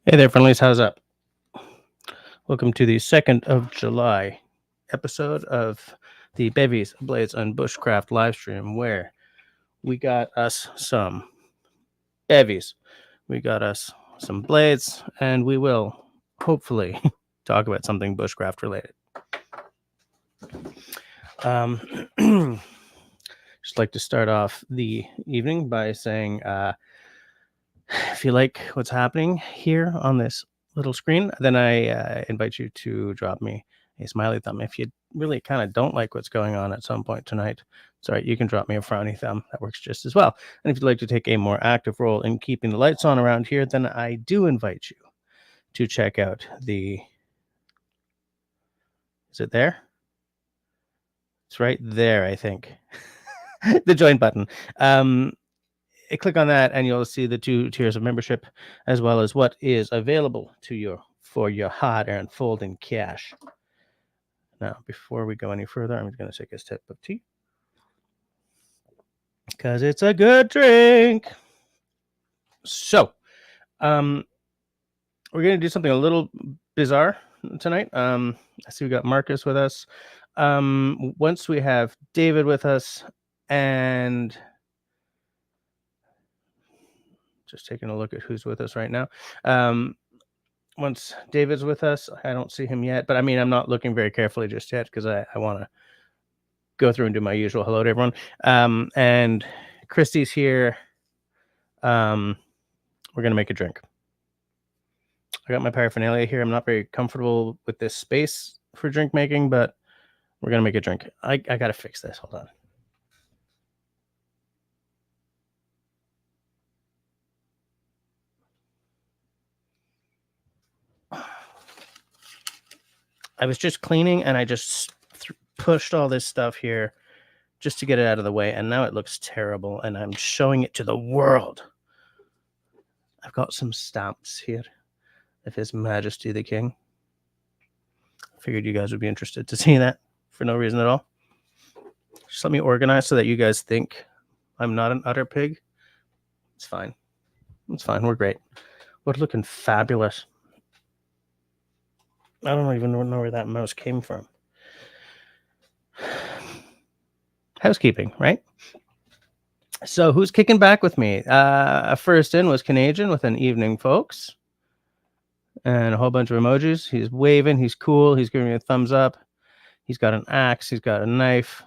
Hey there, friendlies. How's up? Welcome to the 2nd of July episode of the Bevies, Blades, and Bushcraft live stream, where we got us some bevies, we got us some blades, and we will hopefully talk about something bushcraft related. Just like to start off the evening by saying, if you like what's happening here on this little screen, then I invite you to drop me a smiley thumb. If you really kind of don't like what's going on at some point tonight, it's all right. You can drop me a frowny thumb. That works just as well. And if you'd like to take a more active role in keeping the lights on around here, then I do invite you to check out the... Is it there? It's right there, I think. The join button. Click on that and you'll see the 2 tiers of membership, as well as what is available to you for your hard-earned folding cash. Now, before we go any further, I'm going to take a sip of tea, because it's a good drink. So, we're going to do something a little bizarre tonight. I see we got Marcus with us. Once we have David with us, and just taking a look at who's with us right now. Once David's with us, I don't see him yet, but I mean, I'm not looking very carefully just yet, because I want to go through and do my usual hello to everyone. And Christy's here. We're going to make a drink. I got my paraphernalia here. I'm not very comfortable with this space for drink making, but we're going to make a drink. I got to fix this. Hold on. I was just cleaning and I just pushed all this stuff here just to get it out of the way, and now it looks terrible, and I'm showing it to the world. I've got some stamps here of His Majesty the King. I figured you guys would be interested to see that for no reason at all. Just let me organize so that you guys think I'm not an utter pig. It's fine. It's fine. We're great. We're looking fabulous. I don't even know where that mouse came from. Housekeeping, right? So who's kicking back with me? First in was Canadian with an evening, folks. And a whole bunch of emojis. He's waving. He's cool. He's giving me a thumbs up. He's got an axe. He's got a knife.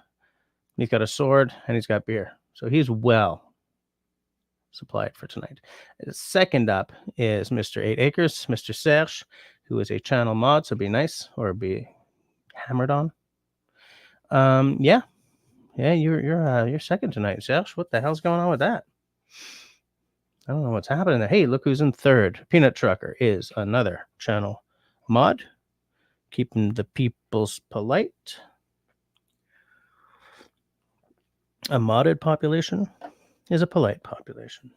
He's got a sword. And he's got beer. So he's well supplied for tonight. Second up is Mr. 8 Acres, Mr. Serge, who is a channel mod. So be nice or be hammered on. Yeah, you're second tonight, Serge. What the hell's going on with that? I don't know what's happening there. Hey, look who's in third. Peanut Trucker is another channel mod, keeping the peoples polite. A modded population is a polite population.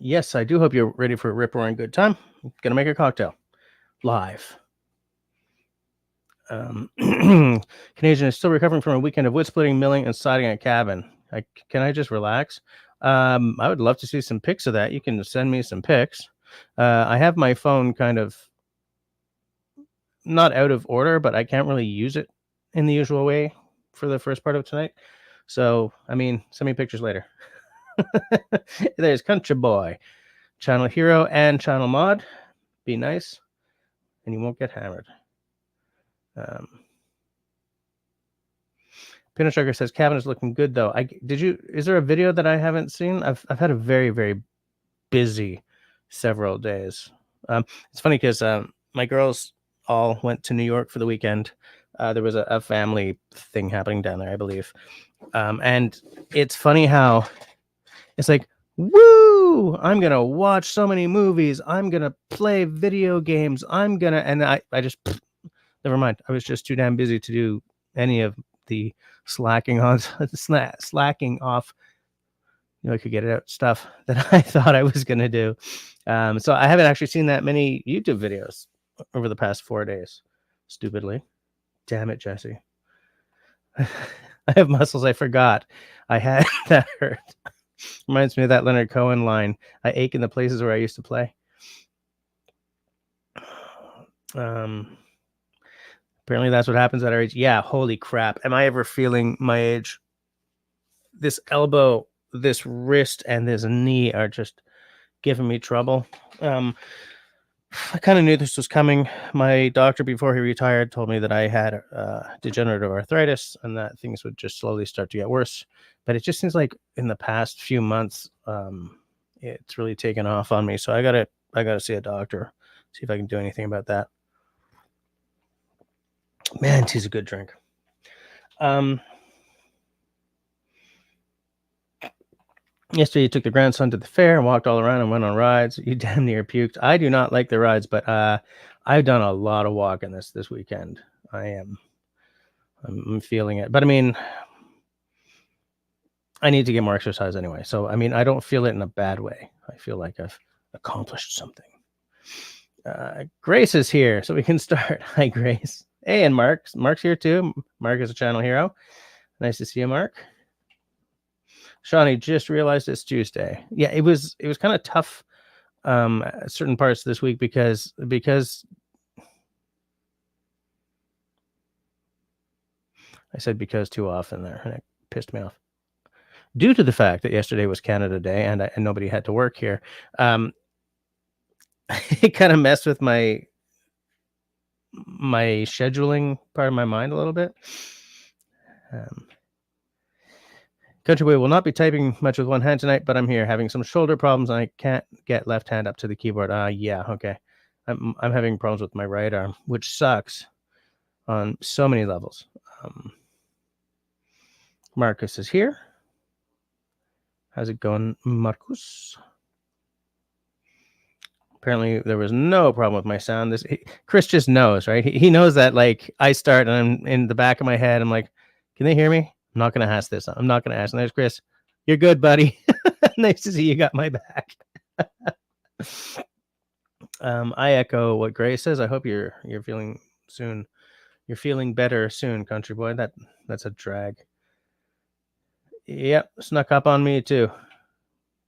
Yes, I do hope you're ready for a rip-roaring good time. I'm gonna make a cocktail live. Canadian is still recovering from a weekend of wood splitting, milling, and siding a cabin. Can I just relax? I would love to see some pics of that. You can send me some pics. I have my phone kind of not out of order, but I can't really use it in the usual way for the first part of tonight. So, I mean, send me pictures later. There's Country Boy, channel hero and channel mod. Be nice, and you won't get hammered. Peanut Sugar says cabinet's looking good though. Is there a video that I haven't seen? I've had a very, very busy several days. It's funny because my girls all went to New York for the weekend. There was a family thing happening down there, I believe. And it's funny how it's like, woo, I'm going to watch so many movies. I'm going to play video games. And I just, never mind. I was just too damn busy to do any of the slacking off, I could get it out stuff that I thought I was going to do. So I haven't actually seen that many YouTube videos over the past 4 days, stupidly. Damn it, Jesse. I have muscles I forgot I had that hurt. Reminds me of that Leonard Cohen line. I ache in the places where I used to play. Apparently that's what happens at our age. Yeah, holy crap. Am I ever feeling my age? This elbow, this wrist, and this knee are just giving me trouble. I kind of knew this was coming. My doctor, before he retired, told me that I had degenerative arthritis and that things would just slowly start to get worse. But it just seems like in the past few months, it's really taken off on me. So I gotta see a doctor, see if I can do anything about that. Man, tea's a good drink. Yesterday, you took the grandson to the fair and walked all around and went on rides. You damn near puked. I do not like the rides, but I've done a lot of walking this weekend. I'm feeling it. But I mean, I need to get more exercise anyway. So, I mean, I don't feel it in a bad way. I feel like I've accomplished something. Grace is here, so we can start. Hi, Grace. Hey, and Mark's here too. Mark is a channel hero. Nice to see you, Mark. Shawnee just realized it's Tuesday. Yeah, it was kind of tough at certain parts this week because I said because too often there, and it pissed me off. Due to the fact that yesterday was Canada Day and nobody had to work here, it kind of messed with my scheduling part of my mind a little bit. Country Boy will not be typing much with one hand tonight, but I'm here having some shoulder problems and I can't get left hand up to the keyboard. Yeah, okay. I'm having problems with my right arm, which sucks on so many levels. Marcus is here. How's it going, Marcus? Apparently there was no problem with my sound. Chris just knows, right? He knows that, like, I start and I'm in the back of my head. I'm like, can they hear me? I'm not going to ask this. I'm not going to ask. And there's Chris. You're good, buddy. Nice to see you got my back. I echo what Grace says. I hope you're feeling soon. You're feeling better soon, country boy. That's a drag. Yep, snuck up on me too.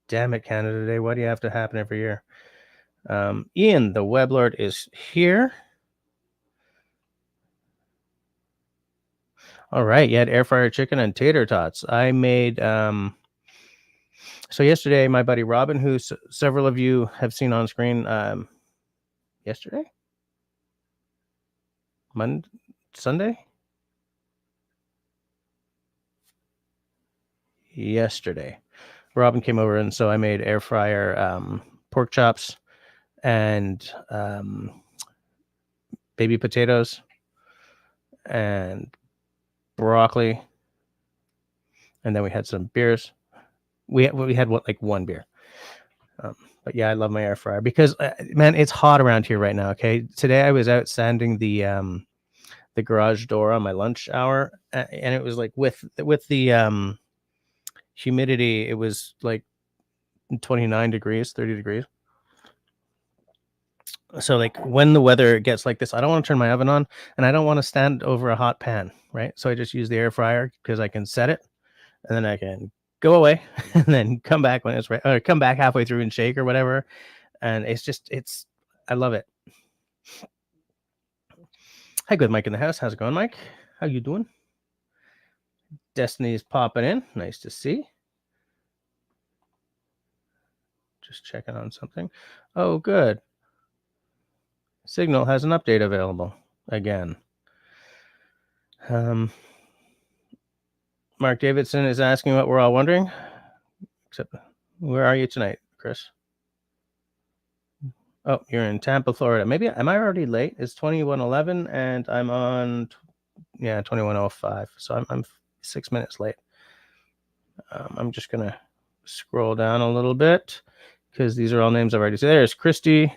Damn it, Canada Day. Why do you have to happen every year? Ian, the web lord, is here. All right, you had air fryer chicken and tater tots. I made so yesterday, my buddy Robin, who several of you have seen on screen, yesterday, Sunday, yesterday, Robin came over, and so I made air fryer pork chops and baby potatoes and broccoli, and then we had some beers. We had one beer. But yeah, I love my air fryer because man, it's hot around here right now. Okay, today I was out sanding the garage door on my lunch hour, and it was like with the humidity, it was like 29 degrees, 30 degrees. So like when the weather gets like this, I don't want to turn my oven on and I don't want to stand over a hot pan, right? So I just use the air fryer because I can set it and then I can go away and then come back when it's right, or come back halfway through and shake or whatever. And I love it. Hi, good Mike in the house. How's it going, Mike? How you doing? Destiny's popping in. Nice to see. Just checking on something. Oh, good. Signal has an update available again. Mark Davidson is asking what we're all wondering. Except, where are you tonight, Chris? Oh, you're in Tampa, Florida. Maybe, am I already late? It's 21:11 and I'm on, 21:05. So I'm 6 minutes late. I'm just going to scroll down a little bit because these are all names I've already seen. There's Christy.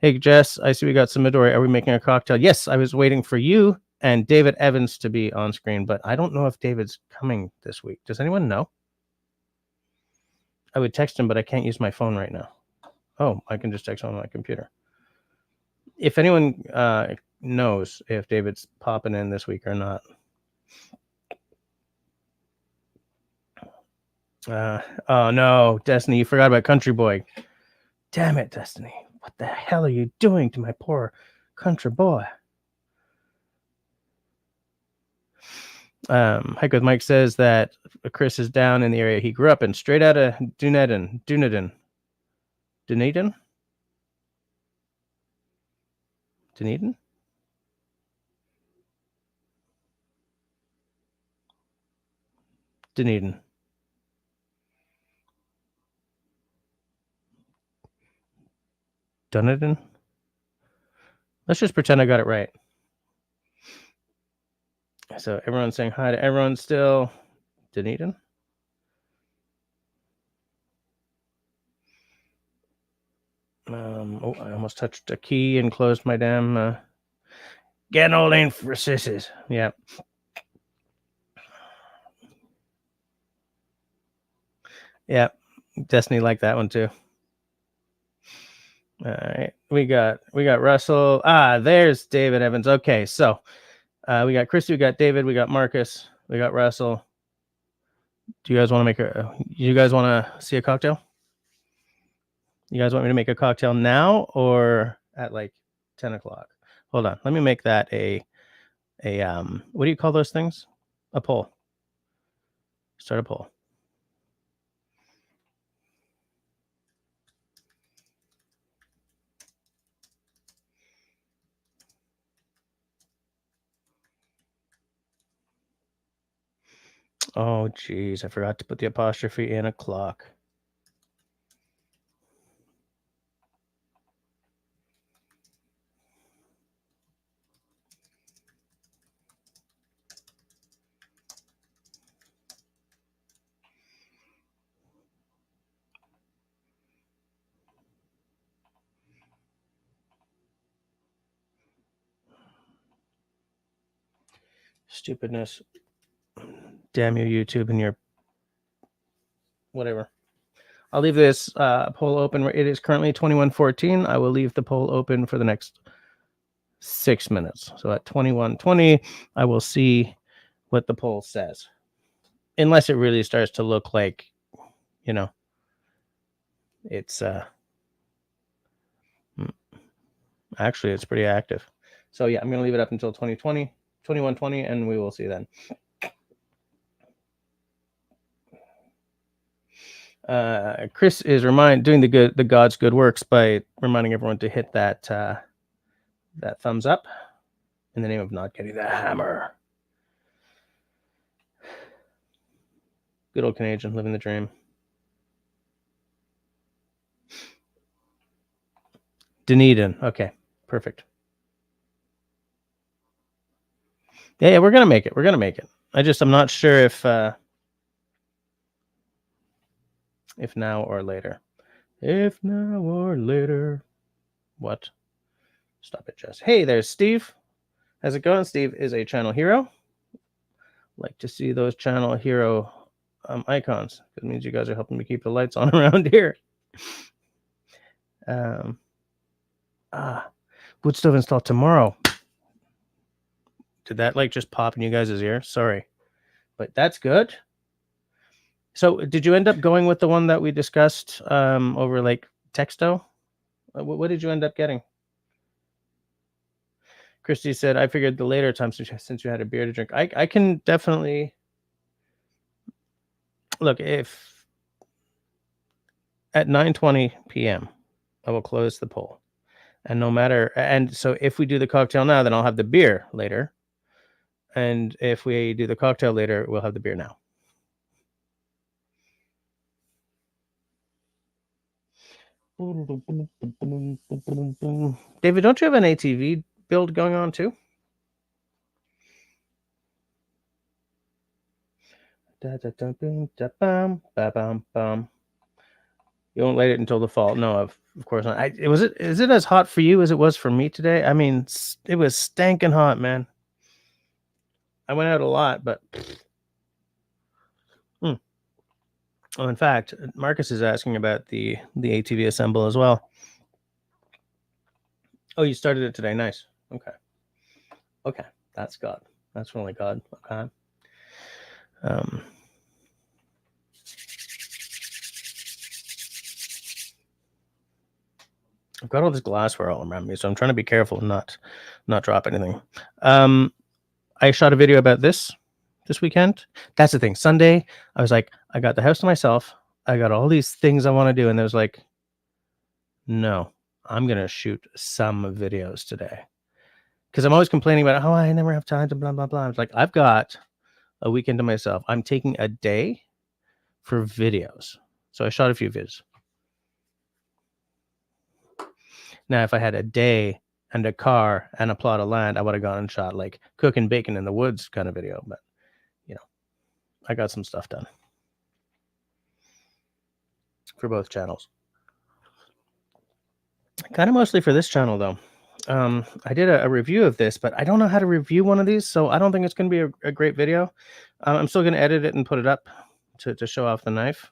Hey, Jess, I see we got some Midori. Are we making a cocktail? Yes, I was waiting for you and David Evans to be on screen, but I don't know if David's coming this week. Does anyone know? I would text him, but I can't use my phone right now. Oh, I can just text him on my computer. If anyone knows if David's popping in this week or not. Oh, no, Destiny, you forgot about Country Boy. Damn it, Destiny. What the hell are you doing to my poor country boy? Hike with Mike says that Chris is down in the area he grew up in, straight out of Dunedin. Dunedin. Dunedin. Let's just pretend I got it right. So everyone's saying hi to everyone still. Dunedin. Oh, I almost touched a key and closed my damn. Getting old ain't for sissies. Yeah. Yeah. Destiny liked that one too. All right. We got Russell. There's David Evans. Okay, so we got Christy, we got David, we got Marcus, we got Russell. Do you guys want to see a cocktail? You guys want me to make a cocktail now or at like 10 o'clock? Hold on. Let me make that a what do you call those things? A poll. Start a poll. Oh, geez. I forgot to put the apostrophe in o'clock. Stupidness. Damn you, YouTube, and your whatever. I'll leave this poll open. It is currently 21:14. I will leave the poll open for the next 6 minutes. So at 21:20, I will see what the poll says. Unless it really starts to look like, it's actually it's pretty active. So yeah, I'm going to leave it up until 21:20, and we will see then. Chris is doing the God's good works by reminding everyone to hit that thumbs up in the name of not getting the hammer. Good old Canadian, living the dream. Dunedin. Okay, perfect. Yeah, we're gonna make it. I'm not sure if now or later. If now or later. What? Stop it, Jess. Hey, there's Steve. How's it going? Steve is a channel hero. Like to see those channel hero icons. It means you guys are helping me keep the lights on around here. Wood stove installed tomorrow. Did that just pop in you guys' ear? Sorry. But that's good. So did you end up going with the one that we discussed over Texto? What did you end up getting? Christy said, I figured the later time since you had a beer to drink. I can definitely look, if at 9:20 p.m. I will close the poll. And so if we do the cocktail now, then I'll have the beer later. And if we do the cocktail later, we'll have the beer now. David, don't you have an ATV build going on too? You won't light it until the fall. No, of course not. Is it as hot for you as it was for me today? I mean, it was stankin' hot, man. I went out a lot, but oh, in fact, Marcus is asking about the ATV assemble as well. Oh, you started it today. Nice. Okay, that's God. That's really God. Okay. I've got all this glassware all around me, so I'm trying to be careful and not drop anything. I shot a video about this weekend. That's the thing. Sunday, I was like, I got the house to myself. I got all these things I want to do, and there was like, no, I'm gonna shoot some videos today, because I'm always complaining about, oh, I never have time to blah blah blah. I was like, I've got a weekend to myself. I'm taking a day for videos, so I shot a few vids. Now, if I had a day and a car and a plot of land, I would have gone and shot like cooking bacon in the woods kind of video. But, you know, I got some stuff done for both channels. Kind of mostly for this channel, though. I did a review of this, but I don't know how to review one of these, so I don't think it's going to be a great video. I'm still going to edit it and put it up to show off the knife.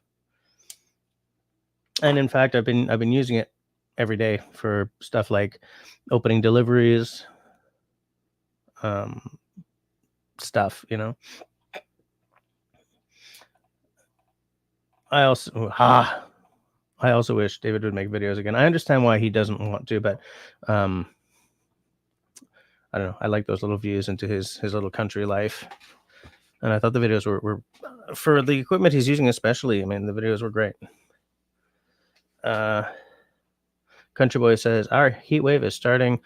And in fact, I've been using it every day for stuff like opening deliveries, stuff, you know. I also wish David would make videos again. I understand why he doesn't want to, but I don't know. I like those little views into his little country life, and I thought the videos were for the equipment he's using, especially. I mean, the videos were great. Country Boy says our heat wave is starting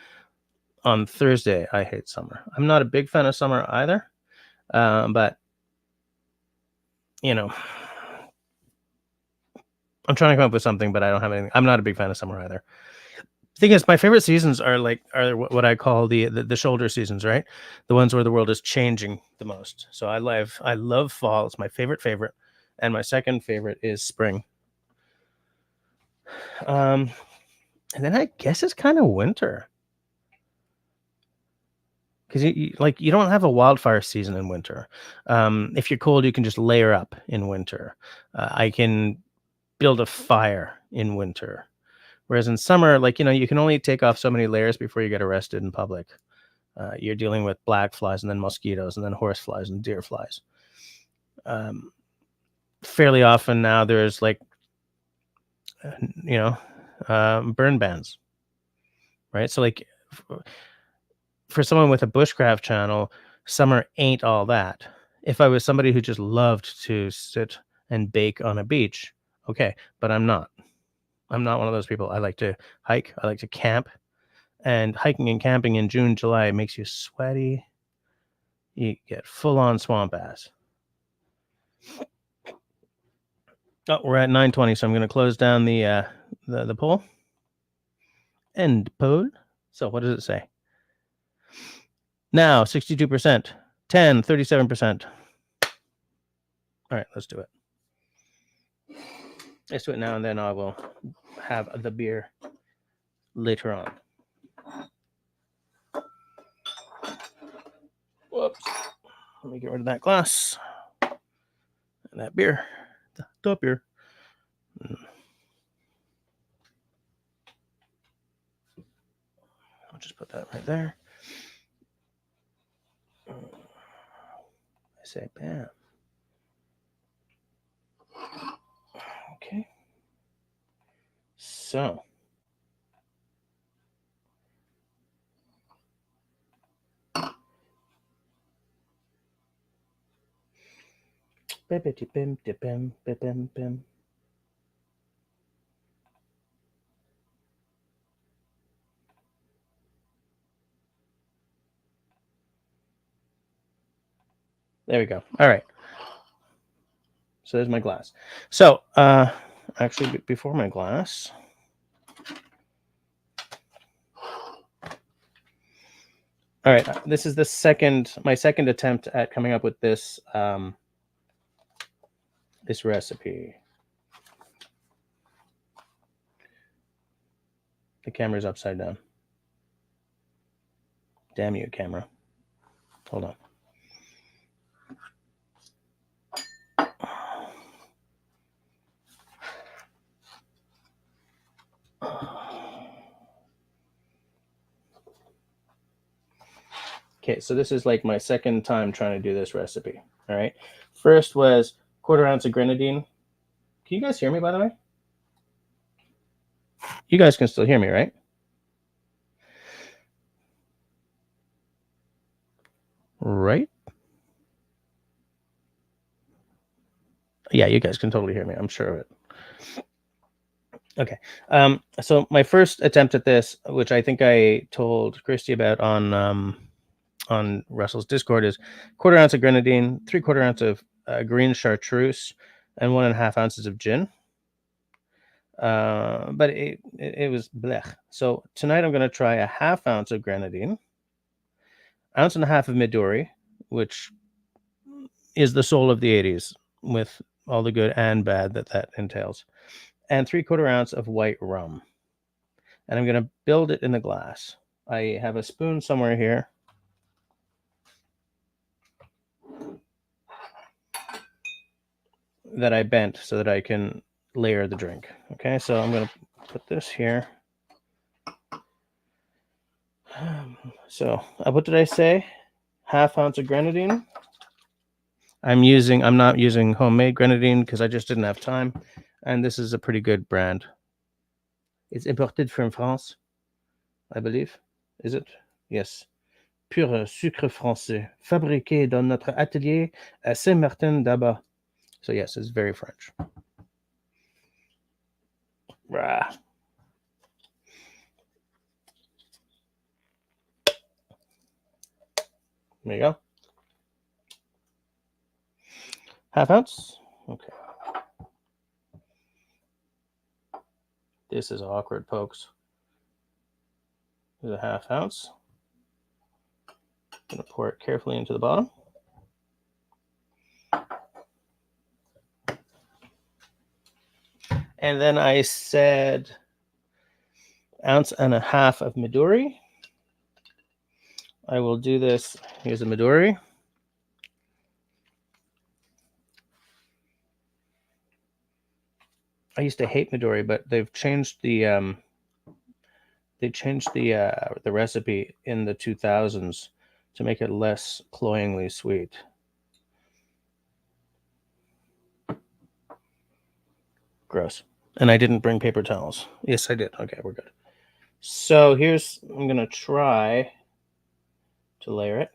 on Thursday. I hate summer. I'm not a big fan of summer either, but you know, I'm trying to come up with something, but I don't have anything. I'm not a big fan of summer either. The thing is, my favorite seasons are what I call the shoulder seasons, right? The ones where the world is changing the most. So I love fall. It's my favorite, and my second favorite is spring. And then I guess it's kind of winter, because you don't have a wildfire season in winter. If you're cold, you can just layer up in winter. I can build a fire in winter. Whereas in summer, you can only take off so many layers before you get arrested in public. You're dealing with black flies and then mosquitoes and then horse flies and deer flies. Fairly often now there's burn bans, right? So for someone with a bushcraft channel, summer ain't all that. If I was somebody who just loved to sit and bake on a beach, okay, but I'm not. I'm not one of those people. I like to hike. I like to camp. And hiking and camping in June, July makes you sweaty. You get full-on swamp ass. Oh, we're at 9:20, so I'm going to close down the poll. End poll. So what does it say? Now, 62%. 10, 37%. All right, let's do it. Let's do it now, and then I will have the beer later on. Whoops. Let me get rid of that glass. And that beer. The beer. I'll just put that right there. I say bam. Okay. So. Bim. There we go. All right. So there's my glass. So actually, before my glass, all right, this is my second attempt at coming up with this this recipe. The camera's upside down. Damn you, camera. Hold on. Okay, so this is like my second time trying to do this recipe. All right. First was 1/4 ounce of grenadine. Can you guys hear me, by the way? You guys can still hear me, right? Right? Yeah, you guys can totally hear me. I'm sure of it. Okay. So my first attempt at this, which I think I told Christy about on Russell's Discord, is 1/4 ounce of grenadine, 3/4 ounce of green chartreuse, and 1.5 ounces of gin. But it was blech. So tonight I'm going to try a 1/2 ounce of grenadine, 1.5 ounces of Midori, which is the soul of the 80s with all the good and bad that entails, and 3/4 ounce of white rum. And I'm going to build it in the glass. I have a spoon somewhere here. That I bent so that I can layer the drink. Okay, so I'm going to put this here. So what did I say? 1/2 ounce of grenadine. I'm not using homemade grenadine because I just didn't have time. And this is a pretty good brand. It's imported from France, I believe. Is it? Yes. Pur sucre français, fabriqué dans notre atelier à Saint-Martin-d'Abat. So yes, it's very French. Rah. There you go. 1/2 ounce. Okay. This is awkward, folks. There's a 1/2 ounce. I'm going to pour it carefully into the bottom. And then I said 1.5 ounces of Midori. I will do this. Here's the Midori. I used to hate Midori, but they've changed the recipe in the 2000s to make it less cloyingly sweet. Gross. And I didn't bring paper towels. Yes, I did. Okay, we're good. So I'm going to try to layer it.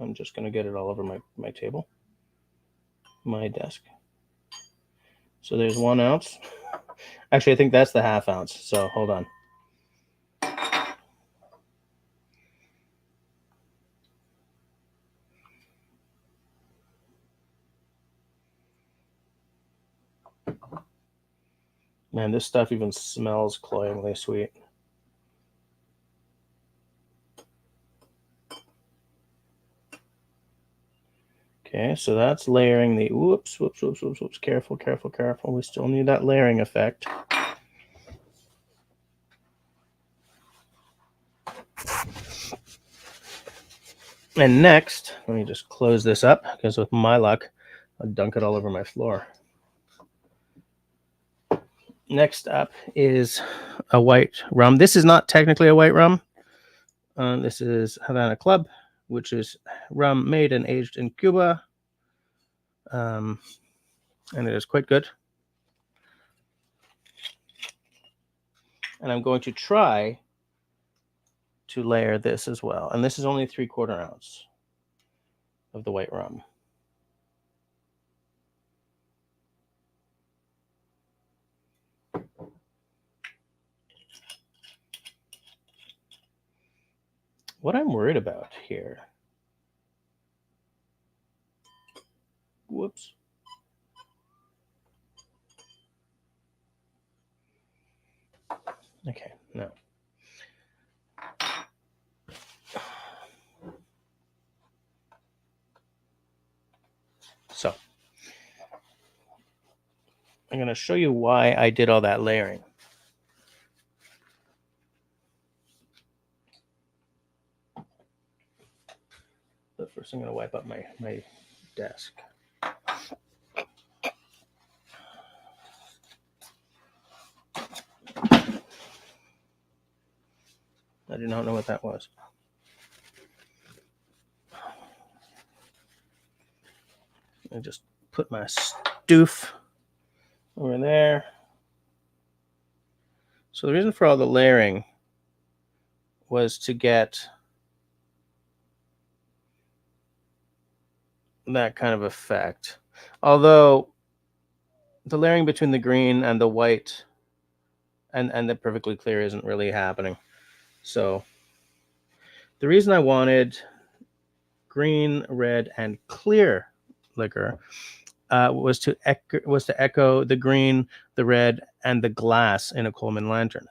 I'm just going to get it all over my table, my desk. So there's 1 ounce. Actually, I think that's the 1/2 ounce. So hold on. Man, this stuff even smells cloyingly sweet. Okay, so that's layering the, whoops, careful. We still need that layering effect. And next, let me just close this up, because with my luck, I'll dunk it all over my floor. Next up is a white rum. This is not technically a white rum. This is Havana Club, which is rum made and aged in Cuba. And it is quite good. And I'm going to try to layer this as well. And this is only 3/4 ounce of the white rum. What I'm worried about here Whoops. Okay, no. So I'm going to show you why I did all that layering. But first I'm going to wipe up my desk. I do not know what that was. I just put my stoof over there. So the reason for all the layering was to get that kind of effect. Although the layering between the green and the white and the perfectly clear isn't really happening. So the reason I wanted green, red, and clear liquor was to echo the green, the red, and the glass in a Coleman lantern.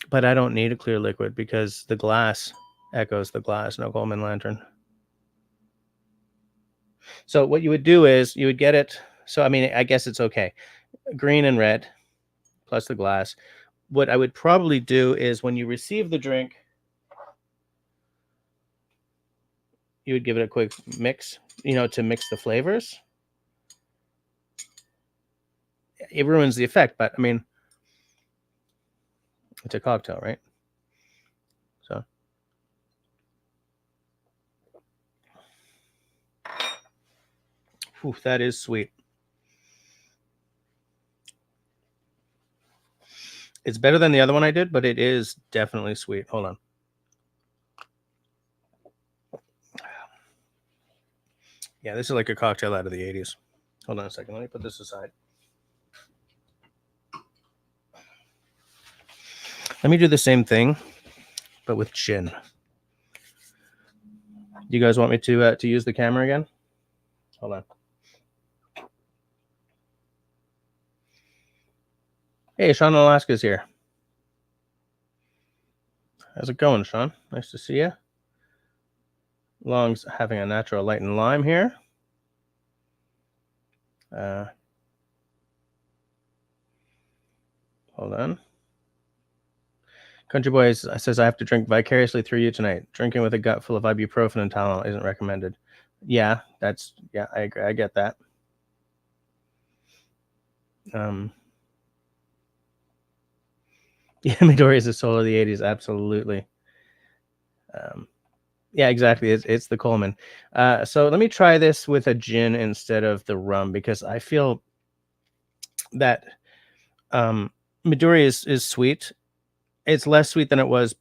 But I don't need a clear liquid because the glass echoes the glass in a Coleman lantern. So what you would do is you would get it. So, I mean, I guess it's okay. Green and red plus the glass. What I would probably do is when you receive the drink, you would give it a quick mix, to mix the flavors. It ruins the effect, but I mean, it's a cocktail, right? So. Ooh, that is sweet. It's better than the other one I did, but it is definitely sweet. Hold on. Yeah, this is like a cocktail out of the 80s. Hold on a second. Let me put this aside. Let me do the same thing, but with gin. You guys want me to use the camera again? Hold on. Hey, Sean Alaska's here. How's it going, Sean? Nice to see you. Long's having a natural light and lime here. Hold on. Country Boy says, I have to drink vicariously through you tonight. Drinking with a gut full of ibuprofen and Tylenol isn't recommended. Yeah, I agree. I get that. Yeah, Midori is the soul of the 80s. Absolutely. Yeah, exactly. It's the Coleman. So let me try this with a gin instead of the rum because I feel that Midori is sweet. It's less sweet than it was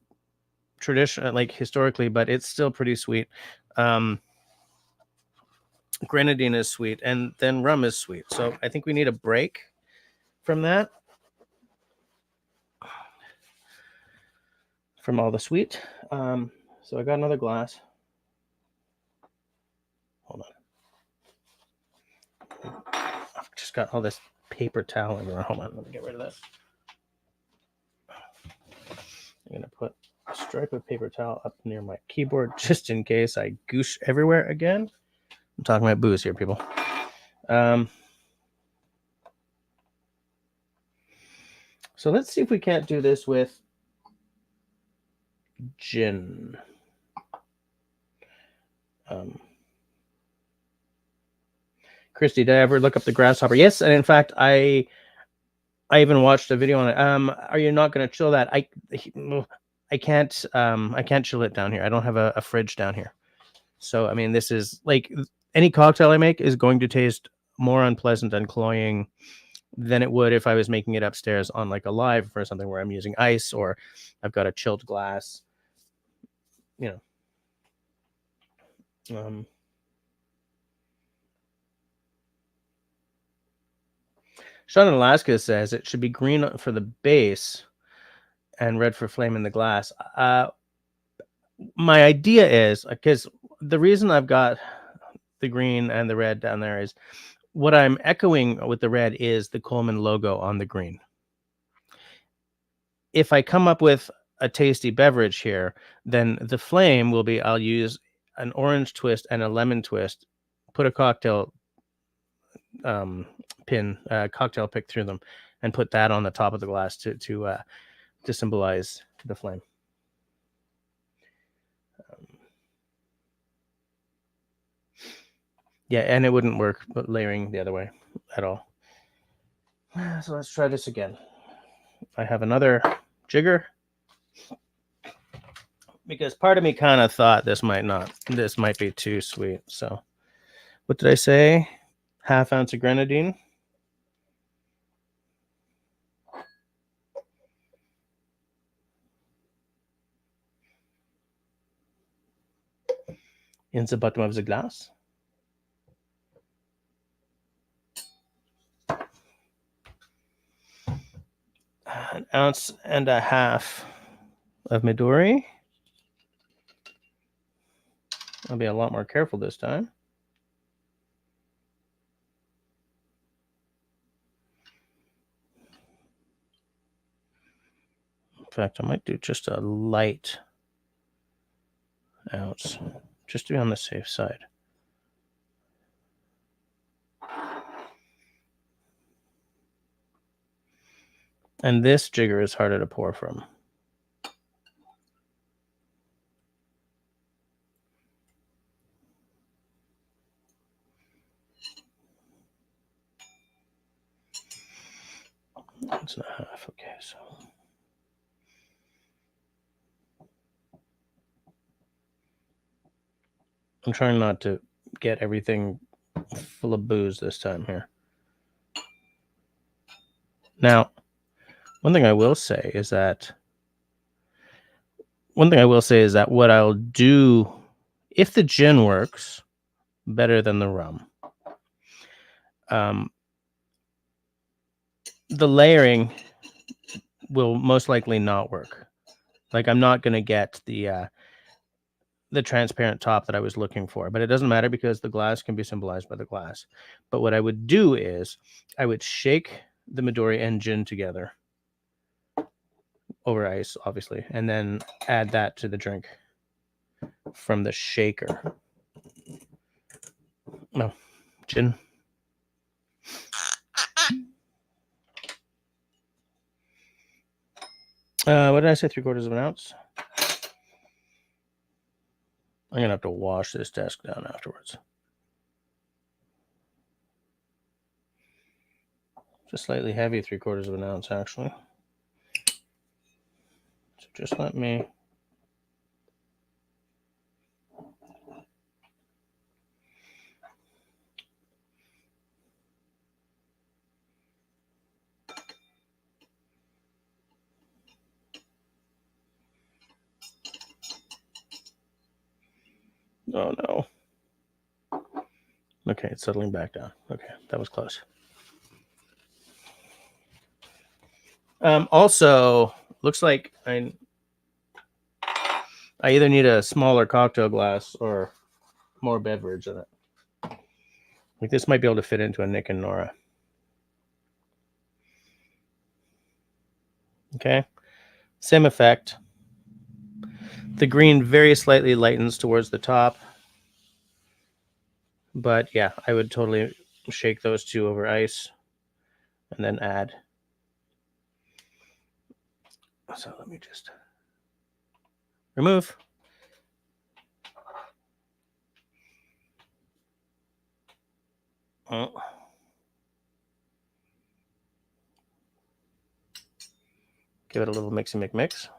like historically, but it's still pretty sweet. Grenadine is sweet, and then rum is sweet. So I think we need a break from that, from all the sweet. So I got another glass. Hold on. I've just got all this paper towel everywhere. Hold on, let me get rid of this. I'm gonna put a stripe of paper towel up near my keyboard just in case I goosh everywhere again. I'm talking about booze here, people. So let's see if we can't do this with gin. Christy, did I ever look up the grasshopper? Yes, and in fact, I even watched a video on it. Are you not going to chill that? I can't chill it down here. I don't have a fridge down here. So I mean, this is like any cocktail I make is going to taste more unpleasant and cloying than it would if I was making it upstairs on like a live or something where I'm using ice or I've got a chilled glass. Sean in Alaska says it should be green for the base and red for flame in the glass. my idea is, because the reason I've got the green and the red down there is what I'm echoing with the red is the Coleman logo on the green. If I come up with a tasty beverage here, then the flame will be, I'll use an orange twist and a lemon twist, put a cocktail cocktail pick through them, and put that on the top of the glass to symbolize the flame. Yeah, and it wouldn't work layering the other way at all. So let's try this again. I have another jigger, because part of me kind of thought this might be too sweet. So what did I say? Half ounce of grenadine. In the bottom of the glass. An ounce and a half of Midori. I'll be a lot more careful this time. In fact, I might do just a light ounce, just to be on the safe side. And this jigger is harder to pour from. It's not half. Okay, so I'm trying not to get everything full of booze this time here. Now, one thing I will say is that what I'll do, if the gin works better than the rum, the layering will most likely not work. Like, I'm not going to get the transparent top that I was looking for, but it doesn't matter because the glass can be symbolized by the glass. But what I would do is I would shake the Midori and gin together over ice, obviously, and then add that to the drink from the shaker. No, gin. What did I say? 3/4 of an ounce. I'm gonna have to wash this desk down afterwards. Just slightly heavy, 3/4 of an ounce, actually. So just let me. Oh no. Okay, it's settling back down. Okay, that was close. Also, looks like I either need a smaller cocktail glass or more beverage in it. Like, this might be able to fit into a Nick and Nora. Okay, same effect. The green very slightly lightens towards the top. But yeah, I would totally shake those two over ice and then add. So let me just remove. Oh. Give it a little mixy mix.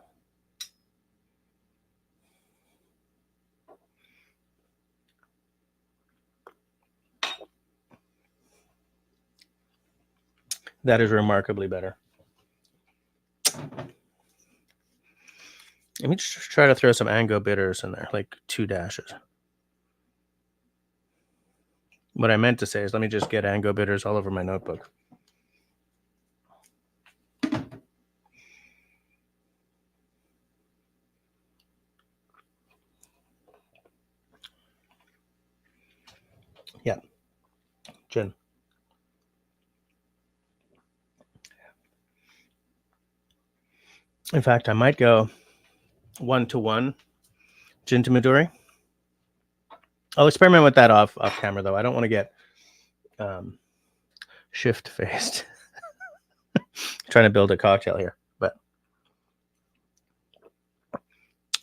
That is remarkably better. Let me just try to throw some Ango bitters in there, like 2 dashes. What I meant to say is, let me just get Ango bitters all over my notebook. Yeah. Gin. In fact, I might go 1-to-1 gin to Midori. I'll experiment with that off camera, though. I don't want to get shift-faced trying to build a cocktail here. But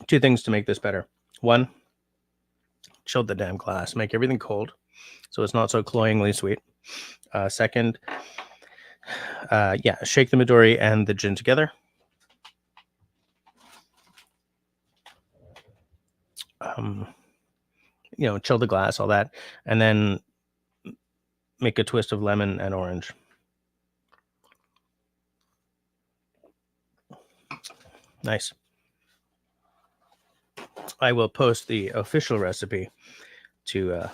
2 things to make this better. 1, chill the damn glass. Make everything cold so it's not so cloyingly sweet. 2nd, yeah, shake the Midori and the gin together. You know, chill the glass, all that, and then make a twist of lemon and orange. Nice. I will post the official recipe to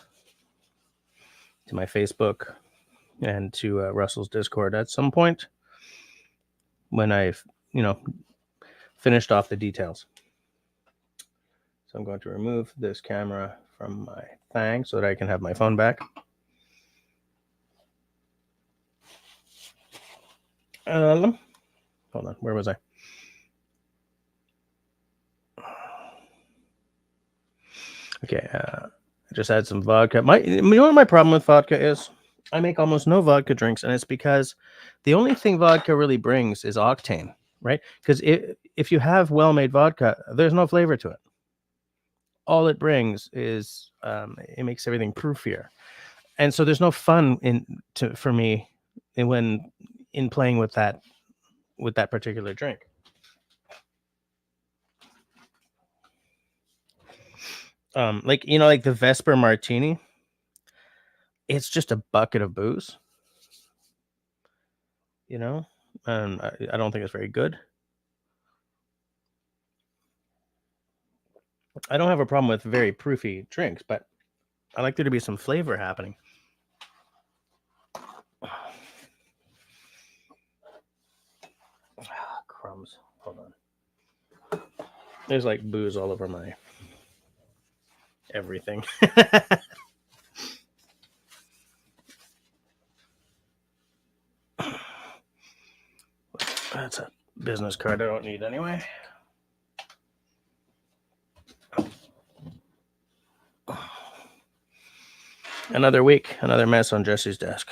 my Facebook and to Russell's Discord at some point when I've, you know, finished off the details. So I'm going to remove this camera from my thing so that I can have my phone back. Hold on, where was I? Okay, I just add some vodka. You know what my problem with vodka is? I make almost no vodka drinks, and it's because the only thing vodka really brings is octane, right? Because if you have well-made vodka, there's no flavor to it. All it brings is it makes everything proofier, and so there's no fun for me when playing with that particular drink. Like, you know, like the Vesper Martini, it's just a bucket of booze, you know, and I don't think it's very good. I don't have a problem with very proofy drinks, but I like there to be some flavor happening. Crumbs. Hold on. There's like booze all over my everything. That's a business card I don't need anyway. Another week, another mess on Jesse's desk.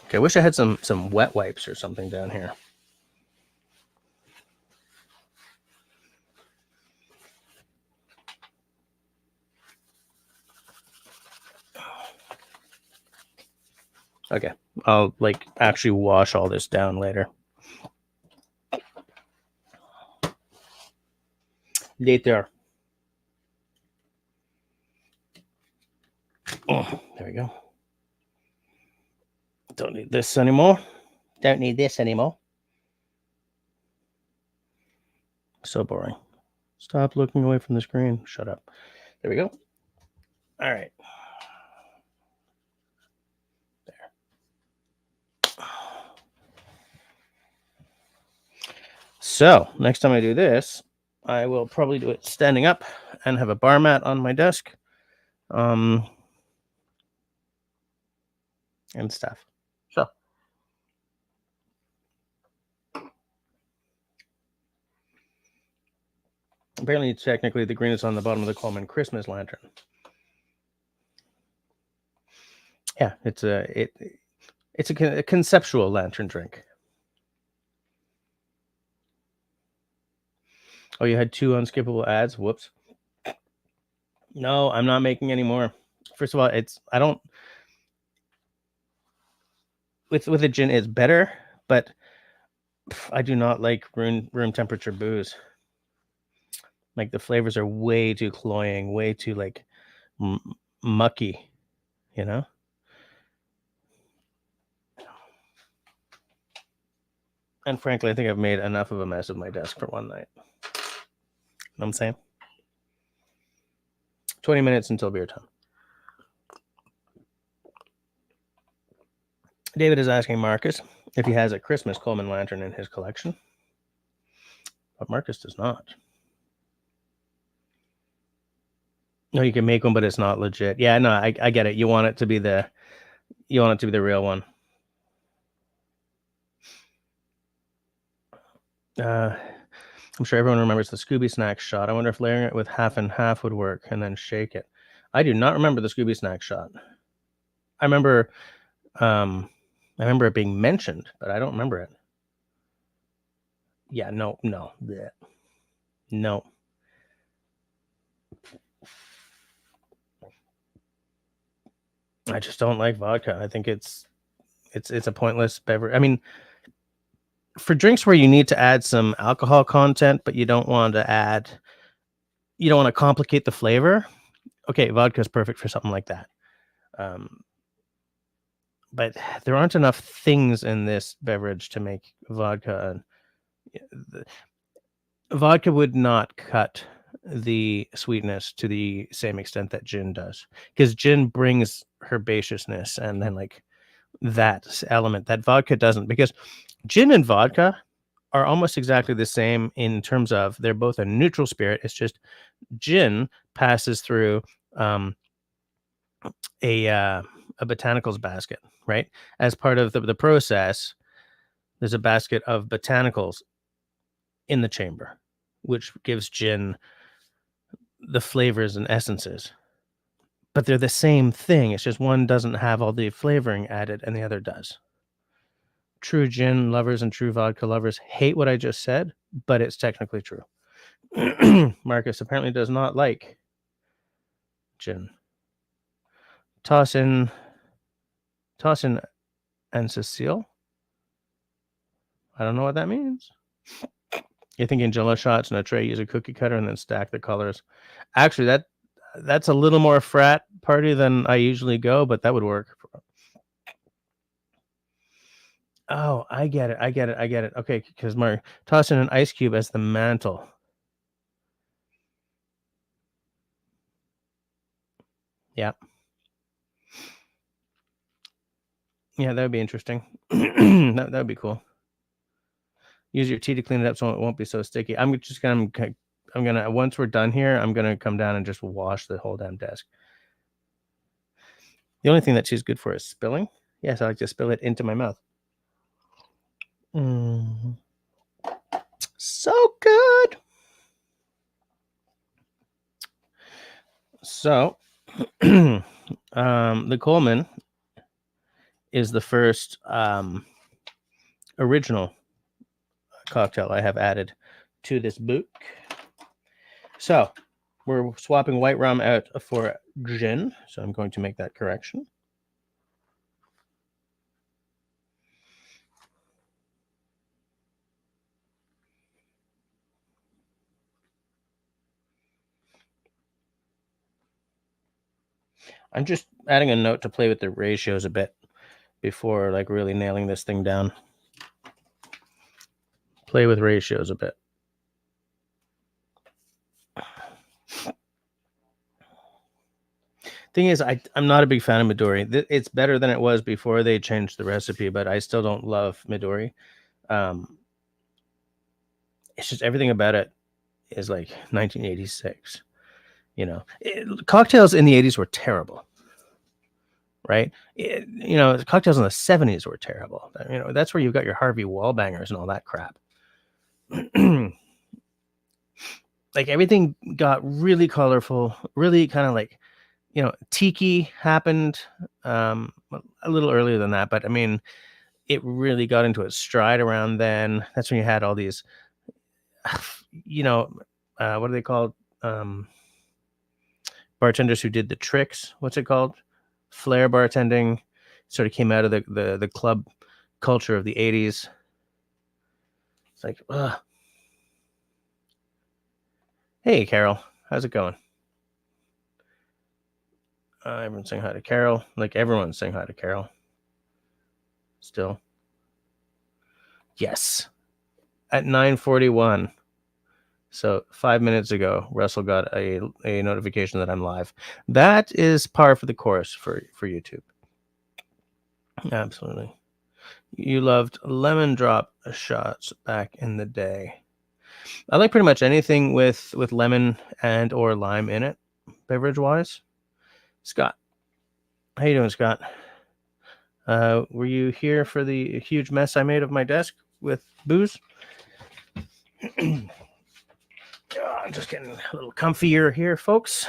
Okay, I wish I had some wet wipes or something down here. Okay, I'll like actually wash all this down later. Later. Oh, there we go. Don't need this anymore. Don't need this anymore. So boring. Stop looking away from the screen. Shut up. There we go. All right. There. So next time I do this, I will probably do it standing up and have a bar mat on my desk. And stuff. So apparently, technically, the green is on the bottom of the Coleman Christmas lantern. Yeah, it's a conceptual lantern drink. Oh, you had 2 unskippable ads? Whoops. No, I'm not making any more. First of all, I don't. With a gin, it's better, but I do not like room temperature booze. Like the flavors are way too cloying, way too like mucky, you know. And frankly, I think I've made enough of a mess of my desk for one night. You know what I'm saying? 20 minutes until beer time. David is asking Marcus if he has a Christmas Coleman lantern in his collection. but Marcus does not. No, you can make one, but it's not legit. Yeah, no, I get it. You want it to be the real one. I'm sure everyone remembers the Scooby Snack shot. I wonder if layering it with half and half would work, and then shake it. I do not remember the Scooby Snack shot. I remember it being mentioned, but I don't remember it. Yeah, no. Blech. No. I just don't like vodka. I think it's a pointless beverage. I mean, for drinks where you need to add some alcohol content, but you don't want to complicate the flavor. Okay, vodka is perfect for something like that. But there aren't enough things in this beverage to make vodka. Vodka would not cut the sweetness to the same extent that gin does, because gin brings herbaceousness and then like that element that vodka doesn't, because gin and vodka are almost exactly the same in terms of they're both a neutral spirit. It's just gin passes through a botanicals basket, right? As part of the process, there's a basket of botanicals in the chamber, which gives gin the flavors and essences. But they're the same thing. It's just one doesn't have all the flavoring added and the other does. True gin lovers and true vodka lovers hate what I just said, but it's technically true. Marcus apparently does not like gin. Toss in and Cecile. I don't know what that means. You're thinking Jello shots in a tray, use a cookie cutter, and then stack the colors. Actually, that's a little more frat party than I usually go, but that would work. Oh, I get it. Okay, because Mark, toss in an ice cube as the mantle. Yeah. Yeah, that would be interesting. that would be cool. Use your tea to clean it up so it won't be so sticky. I'm gonna once we're done here, I'm gonna come down and just wash the whole damn desk. The only thing that she's good for is spilling. Yes, I like to spill it into my mouth. So good. So, the Coleman is the first original cocktail I have added to this book. So, we're swapping white rum out for gin. So, I'm going to make that correction. I'm just adding a note to play with the ratios a bit before like really nailing this thing down. Play with ratios a bit. Thing is, I'm not a big fan of Midori. It's better than it was before they changed the recipe, but I still don't love Midori. It's just everything about it is like 1986. You know, cocktails in the 80s were terrible, right? Cocktails in the 70s were terrible. That's where you've got your Harvey Wallbangers and all that crap. Like everything got really colorful, really kind of like, tiki happened a little earlier than that, but I mean, it really got into its stride around then. That's when you had all these, what are they called? Bartenders who did the tricks. What's it called? Flair bartending sort of came out of the club culture of the 80s. It's like, ugh. Hey, Carol, how's it going? Everyone's saying hi to Carol. Like everyone's saying hi to Carol. Still. Yes. At 9:41. So 5 minutes ago, Russell got a notification that I'm live. That is par for the course for YouTube. Absolutely. You loved lemon drop shots back in the day. I like pretty much anything with lemon and or lime in it, beverage wise. Scott, how you doing, Scott? Were you here for the huge mess I made of my desk with booze? I'm just getting a little comfier here, folks.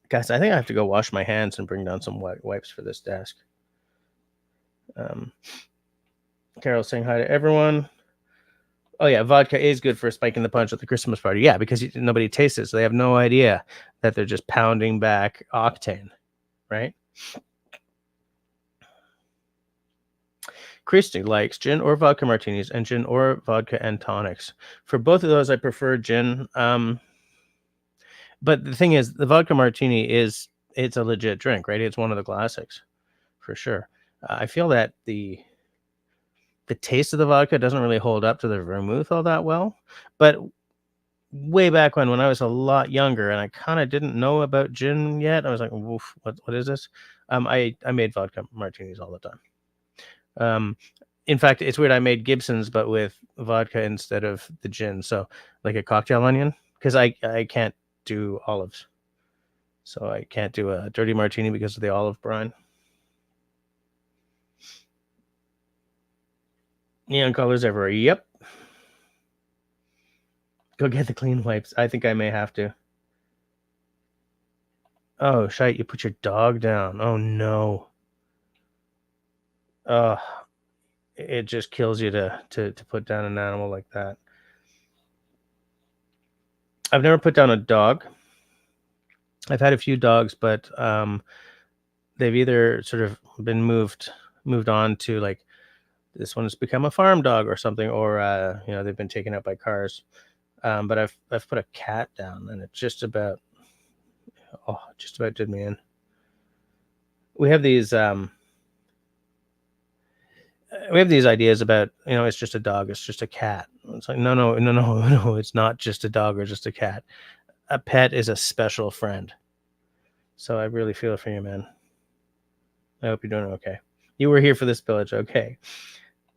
Guys, I think I have to go wash my hands and bring down some wipes for this desk. Carol's saying hi to everyone. Oh yeah, vodka is good for spiking the punch at the Christmas party. Yeah, because nobody tastes it, so they have no idea that they're just pounding back octane, right? Christy likes gin or vodka martinis and gin or vodka and tonics. For both of those, I prefer gin. But the thing is, the vodka martini it's a legit drink, right? It's one of the classics, for sure. I feel that the taste of the vodka doesn't really hold up to the vermouth all that well. But way back when I was a lot younger and I kind of didn't know about gin yet, I was like, "Woof, what is this?" I made vodka martinis all the time. In fact, it's weird. I made Gibson's, but with vodka instead of the gin. So like a cocktail onion, because I can't do olives. So I can't do a dirty martini because of the olive brine. Neon colors everywhere. Yep. Go get the clean wipes. I think I may have to. Oh, shite. You put your dog down. Oh, no. It just kills you to put down an animal like that. I've never put down a dog. I've had a few dogs, but they've either sort of been moved on to like this one has become a farm dog or something, or they've been taken out by cars. But I've put a cat down, and it just about did me in. We have these ideas about, it's just a dog, it's just a cat. It's like no, it's not just a dog or just a cat. A pet is a special friend. So I really feel for you, man. I hope you're doing okay. You were here for this village, okay?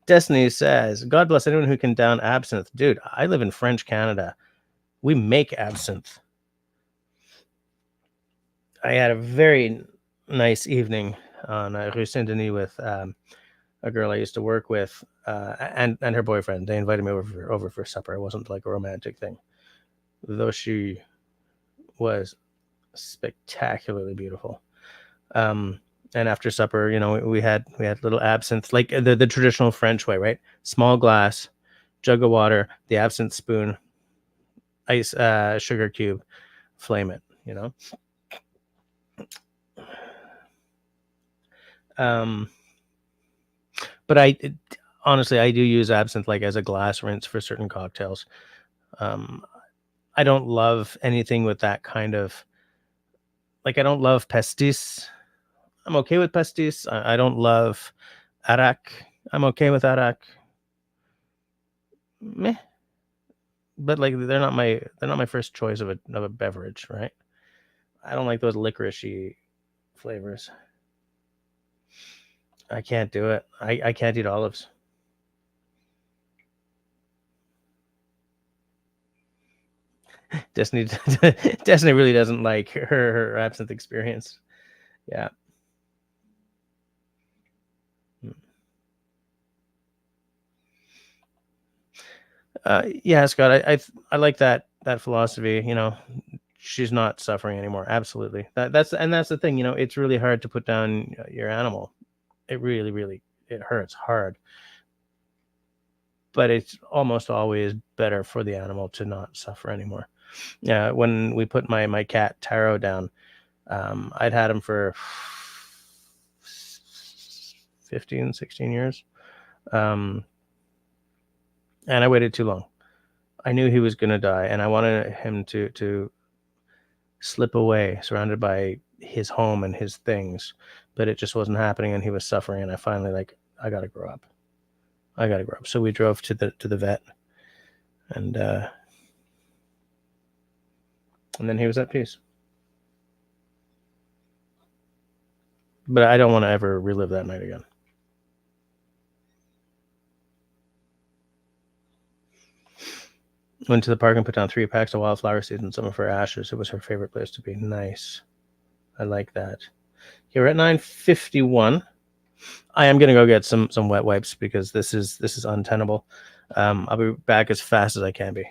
Destiny says, God bless anyone who can down absinthe. Dude, I live in French Canada. We make absinthe. I had a very nice evening on Rue Saint Denis with a girl I used to work with and her boyfriend. They invited me over for supper. It wasn't like a romantic thing, though she was spectacularly beautiful. And after supper, we had little absinthe, like the traditional French way, right? Small glass, jug of water, the absinthe spoon, ice, sugar cube, flame it, But honestly, I do use absinthe like as a glass rinse for certain cocktails. I don't love anything with that kind of, like, I don't love pastis. I'm okay with pastis. I don't love arak. I'm okay with arak. Meh. But like they're not my first choice of a beverage, right? I don't like those licoricey flavors. I can't do it. I can't eat olives. Destiny really doesn't like her absinthe experience. Yeah. Yeah, Scott, I like that philosophy. She's not suffering anymore. Absolutely. That's the thing. It's really hard to put down your animal. It really, really, it hurts hard. But it's almost always better for the animal to not suffer anymore. Yeah, when we put my cat Taro down, I'd had him for 15, 16 years. And I waited too long. I knew he was going to die, and I wanted him to slip away, surrounded by his home and his things, but it just wasn't happening, and he was suffering. And I finally I got to grow up. So we drove to the vet, and then he was at peace. But I don't want to ever relive that night again. Went to the park and put down 3 packs of wildflower seeds and some of her ashes. It was her favorite place to be. Nice. I like that. Okay, we're at 9:51. I am gonna go get some wet wipes because this is untenable. I'll be back as fast as I can be.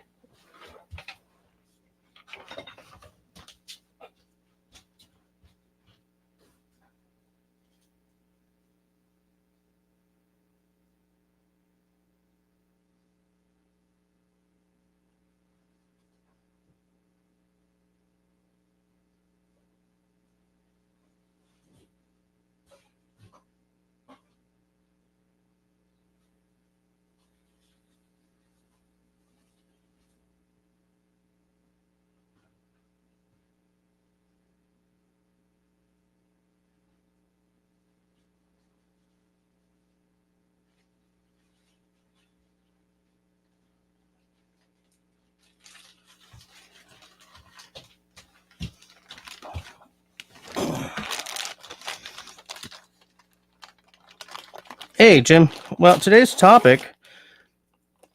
Hey, Jim. Well, today's topic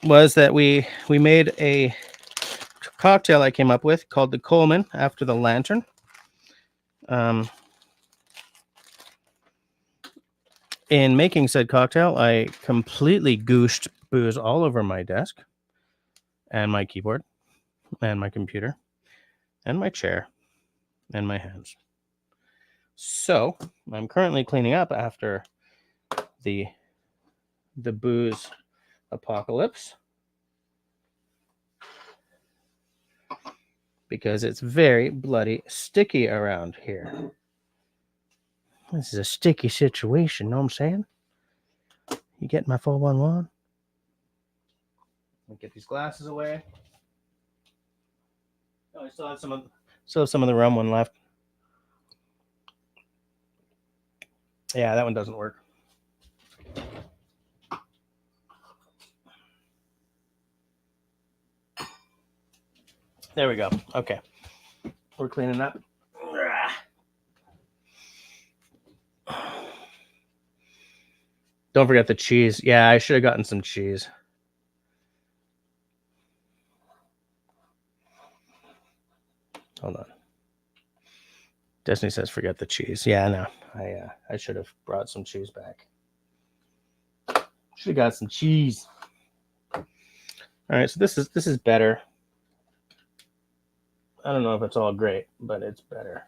was that we made a cocktail I came up with called the Coleman after the lantern. In making said cocktail, I completely gooshed booze all over my desk and my keyboard and my computer and my chair and my hands. So I'm currently cleaning up after the booze apocalypse because it's very bloody sticky around here. This is a sticky situation, know what I'm saying? You getting my 411? Let me get these glasses away. Oh, I still have some of the rum one left. Yeah, that one doesn't work. There we go. Okay. We're cleaning up. Don't forget the cheese. Yeah, I should have gotten some cheese. Hold on. Destiny says forget the cheese. Yeah, no. I should have brought some cheese back. Should have got some cheese. All right, so this is better. I don't know if it's all great, but it's better.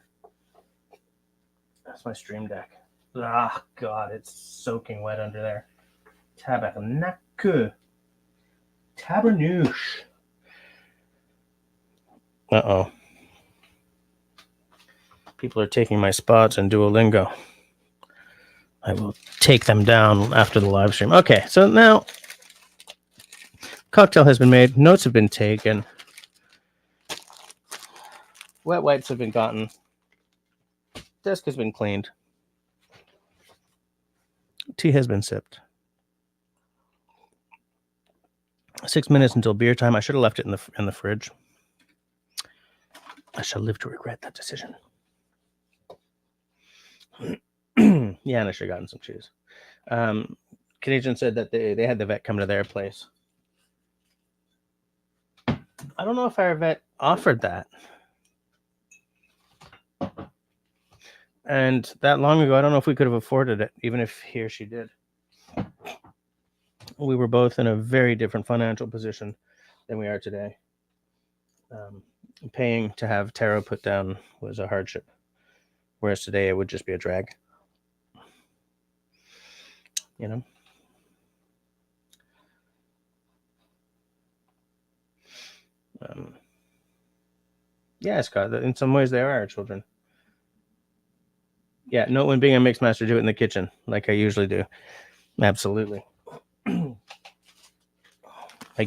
That's my stream deck. Ah, God, it's soaking wet under there. Tabarnak. Tabernouche. Uh-oh. People are taking my spots in Duolingo. I will take them down after the live stream. Okay, so now cocktail has been made. Notes have been taken. Wet wipes have been gotten. Desk has been cleaned. Tea has been sipped. 6 minutes until beer time. I should have left it in the fridge. I shall live to regret that decision. Yeah, and I should have gotten some cheese. Canadian said that they had the vet come to their place. I don't know if our vet offered that. And that long ago, I don't know if we could have afforded it, even if he or she did. We were both in a very different financial position than we are today. Paying to have tarot put down was a hardship, whereas today it would just be a drag. You know? Yeah, Scott, in some ways they are our children. Yeah, no one being a mixed master, do it in the kitchen like I usually do. Absolutely. My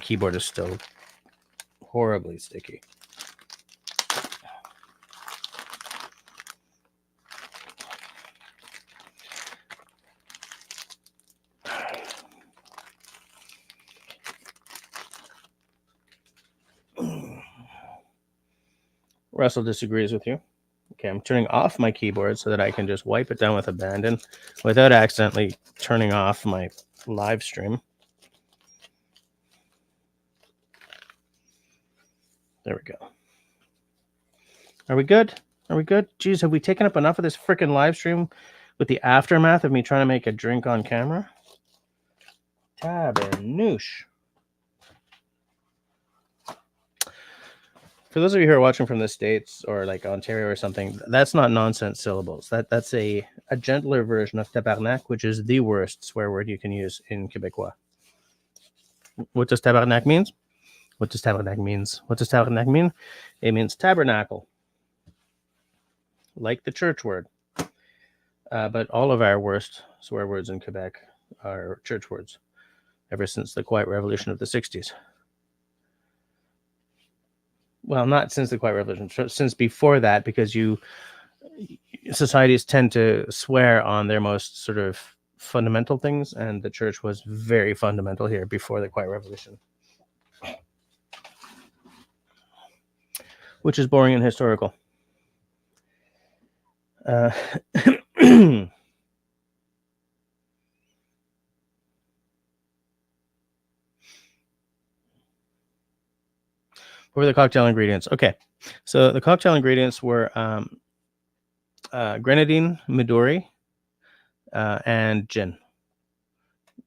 keyboard is still horribly sticky. Russell disagrees with you. Okay, I'm turning off my keyboard so that I can just wipe it down with abandon without accidentally turning off my live stream. There we go. Are we good? Are we good? Jeez, have we taken up enough of this freaking live stream with the aftermath of me trying to make a drink on camera? Tabernouche. For those of you who are watching from the States or like Ontario or something, that's not nonsense syllables. That's a gentler version of tabarnak, which is the worst swear word you can use in Quebecois. What does tabarnak means? What does tabarnak means? What does tabarnak mean? It means tabernacle, like the church word. But all of our worst swear words in Quebec are church words, ever since the Quiet Revolution of the 60s. Well, not since the Quiet Revolution, since before that, because societies tend to swear on their most sort of fundamental things, and the church was very fundamental here before the Quiet Revolution, which is boring and historical. What were the cocktail ingredients? Okay, so the cocktail ingredients were grenadine, Midori, and gin.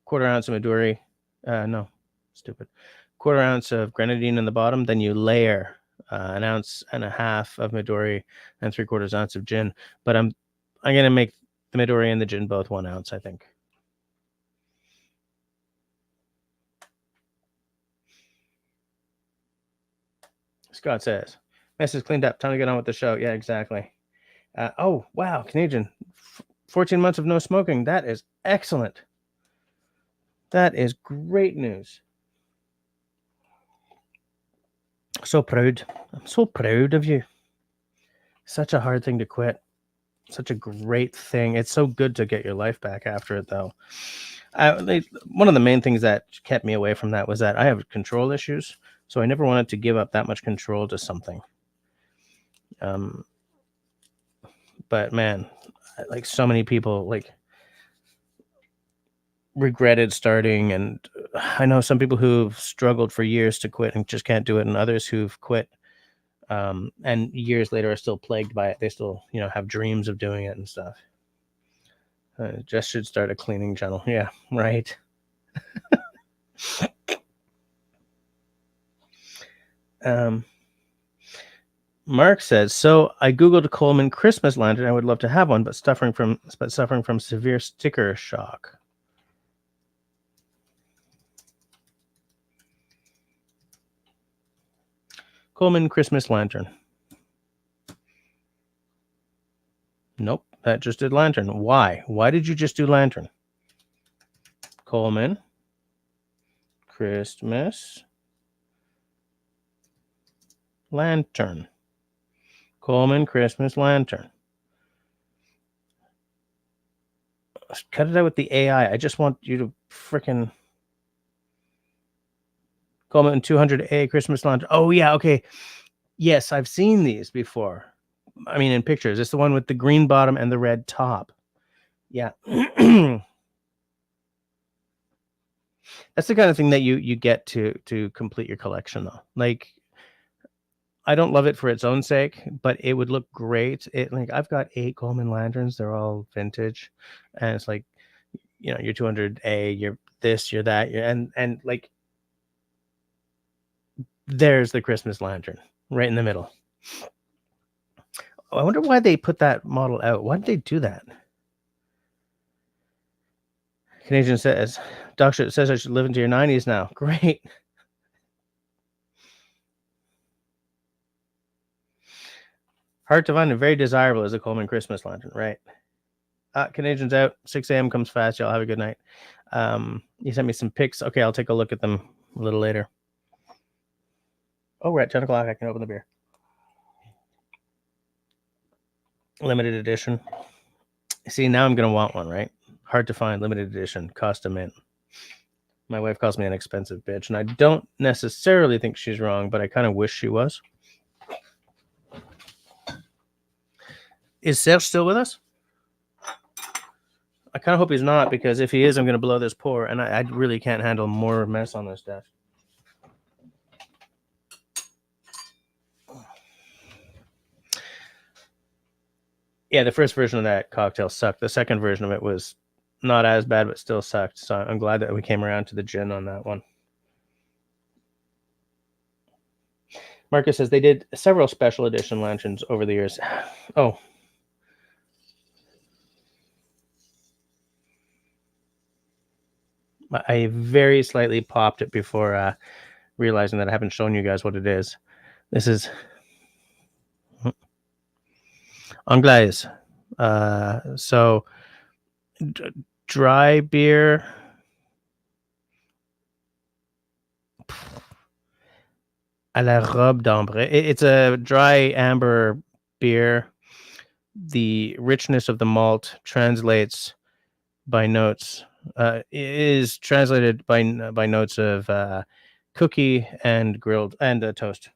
Quarter ounce of Midori. No, stupid. Quarter ounce of grenadine in the bottom. Then you layer an ounce and a half of Midori and 3/4 ounce of gin. But I'm gonna make the Midori and the gin both 1 ounce, I think. Scott says, mess is cleaned up. Time to get on with the show. Yeah, exactly. Oh, wow, Canadian. 14 months of no smoking. That is excellent. That is great news. So proud. I'm so proud of you. Such a hard thing to quit. Such a great thing. It's so good to get your life back after it, though. One of the main things that kept me away from that was that I have control issues, so I never wanted to give up that much control to something. But man, like so many people regretted starting, and I know some people who've struggled for years to quit and just can't do it, and others who've quit and years later are still plagued by it. They still, have dreams of doing it and stuff. Just should start a cleaning channel. Yeah, right. Mark says, so I googled Coleman Christmas lantern. I would love to have one, but suffering from severe sticker shock. Coleman Christmas lantern. Nope, that just did lantern. Why? Why did you just do lantern? Coleman Christmas lantern. Coleman Christmas lantern. Cut it out with the AI. I just want you to frickin' Coleman 200A Christmas lantern. Oh, yeah, okay. Yes, I've seen these before. I mean, in pictures. It's the one with the green bottom and the red top. Yeah. That's the kind of thing that you get to complete your collection, though. Like, I don't love it for its own sake, but it would look great. I've got 8 Coleman lanterns. They're all vintage, and it's like, you're 200A, you're this, you're that, and like, there's the Christmas lantern right in the middle. I wonder why they put that model out. Why did they do that? Canadian says, Doctor says I should live into your 90s now. Great. Hard to find and very desirable is a Coleman Christmas lantern, right? Canadians out. 6 a.m. comes fast. Y'all have a good night. You sent me some pics. Okay, I'll take a look at them a little later. Oh, we're at 10 o'clock. I can open the beer. Limited edition. See, now I'm going to want one, right? Hard to find, limited edition, cost a mint. My wife calls me an expensive bitch, and I don't necessarily think she's wrong, but I kind of wish she was. Is Serge still with us? I kind of hope he's not, because if he is, I'm going to blow this pour, and I really can't handle more mess on this desk. Yeah, the first version of that cocktail sucked. The second version of it was not as bad, but still sucked. So I'm glad that we came around to the gin on that one. Marcus says they did several special edition luncheons over the years. Oh. I very slightly popped it before realizing that I haven't shown you guys what it is. This is Anglaise. So dry beer. À la robe d'ambre. It's a dry amber beer. The richness of the malt translates by notes. Is translated by notes of cookie and grilled and toast.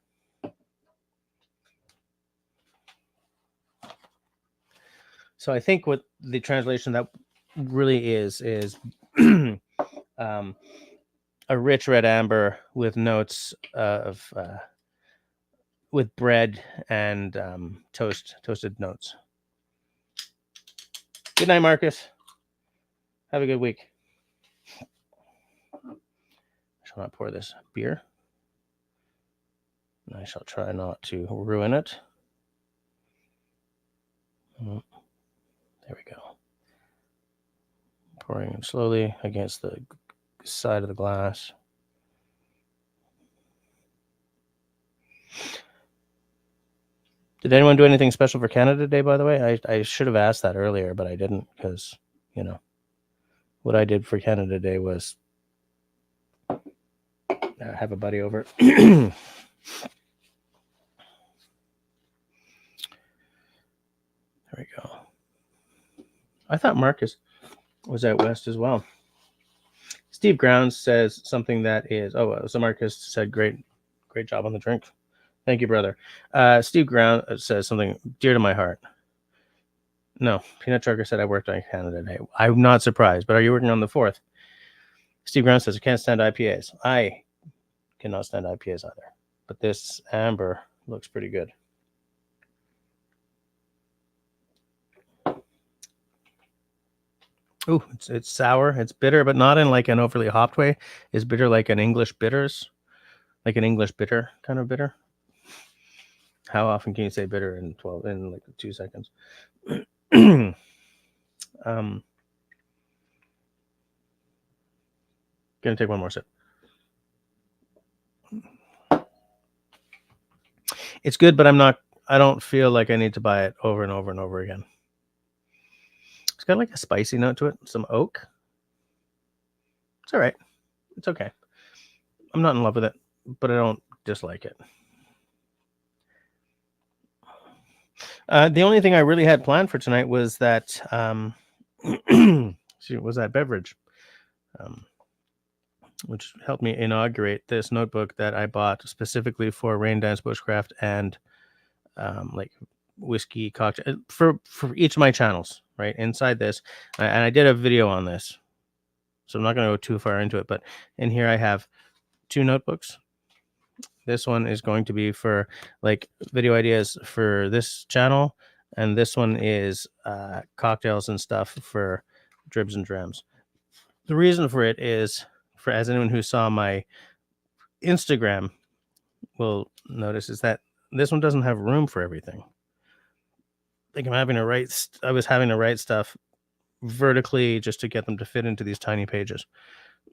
So I think what the translation that really is a rich red amber with notes of with bread and toasted notes. Good night, Marcus. Have a good week. I shall not pour this beer. I shall try not to ruin it. There we go. Pouring it slowly against the side of the glass. Did anyone do anything special for Canada Day, by the way? I should have asked that earlier, but I didn't because, you know, what I did for Canada Day was have a buddy over. There we go. I thought Marcus was out west as well. Steve Grounds says something that is, so Marcus said, great job on the drink. Thank you, brother. Steve Grounds says something dear to my heart. No, Peanut Trucker said I worked on Canada Day. I'm not surprised, but are you working on the 4th? Steve Grounds says I can't stand IPAs. I cannot stand IPAs either, but this amber looks pretty good. Ooh, it's sour. It's bitter, but not in like an overly hopped way. It's bitter like an English bitters, like an English bitter kind of bitter. How often can you say bitter in like 2 seconds? Gonna take one more sip. It's good, but I don't feel like I need to buy it over and over and over again. It's got like a spicy note to it, some oak. It's all right. It's okay. I'm not in love with it, but I don't dislike it. The only thing I really had planned for tonight was that was that beverage, which helped me inaugurate this notebook that I bought specifically for Rain Dance Bushcraft and like whiskey cocktail for each of my channels. Right inside this, and I did a video on this, so I'm not going to go too far into it. But in here, I have 2 notebooks. This one is going to be for like video ideas for this channel, and this one is cocktails and stuff for Dribs and Drams. The reason for it is, for as anyone who saw my Instagram will notice, is that this one doesn't have room for everything. Like I was having to write stuff vertically just to get them to fit into these tiny pages.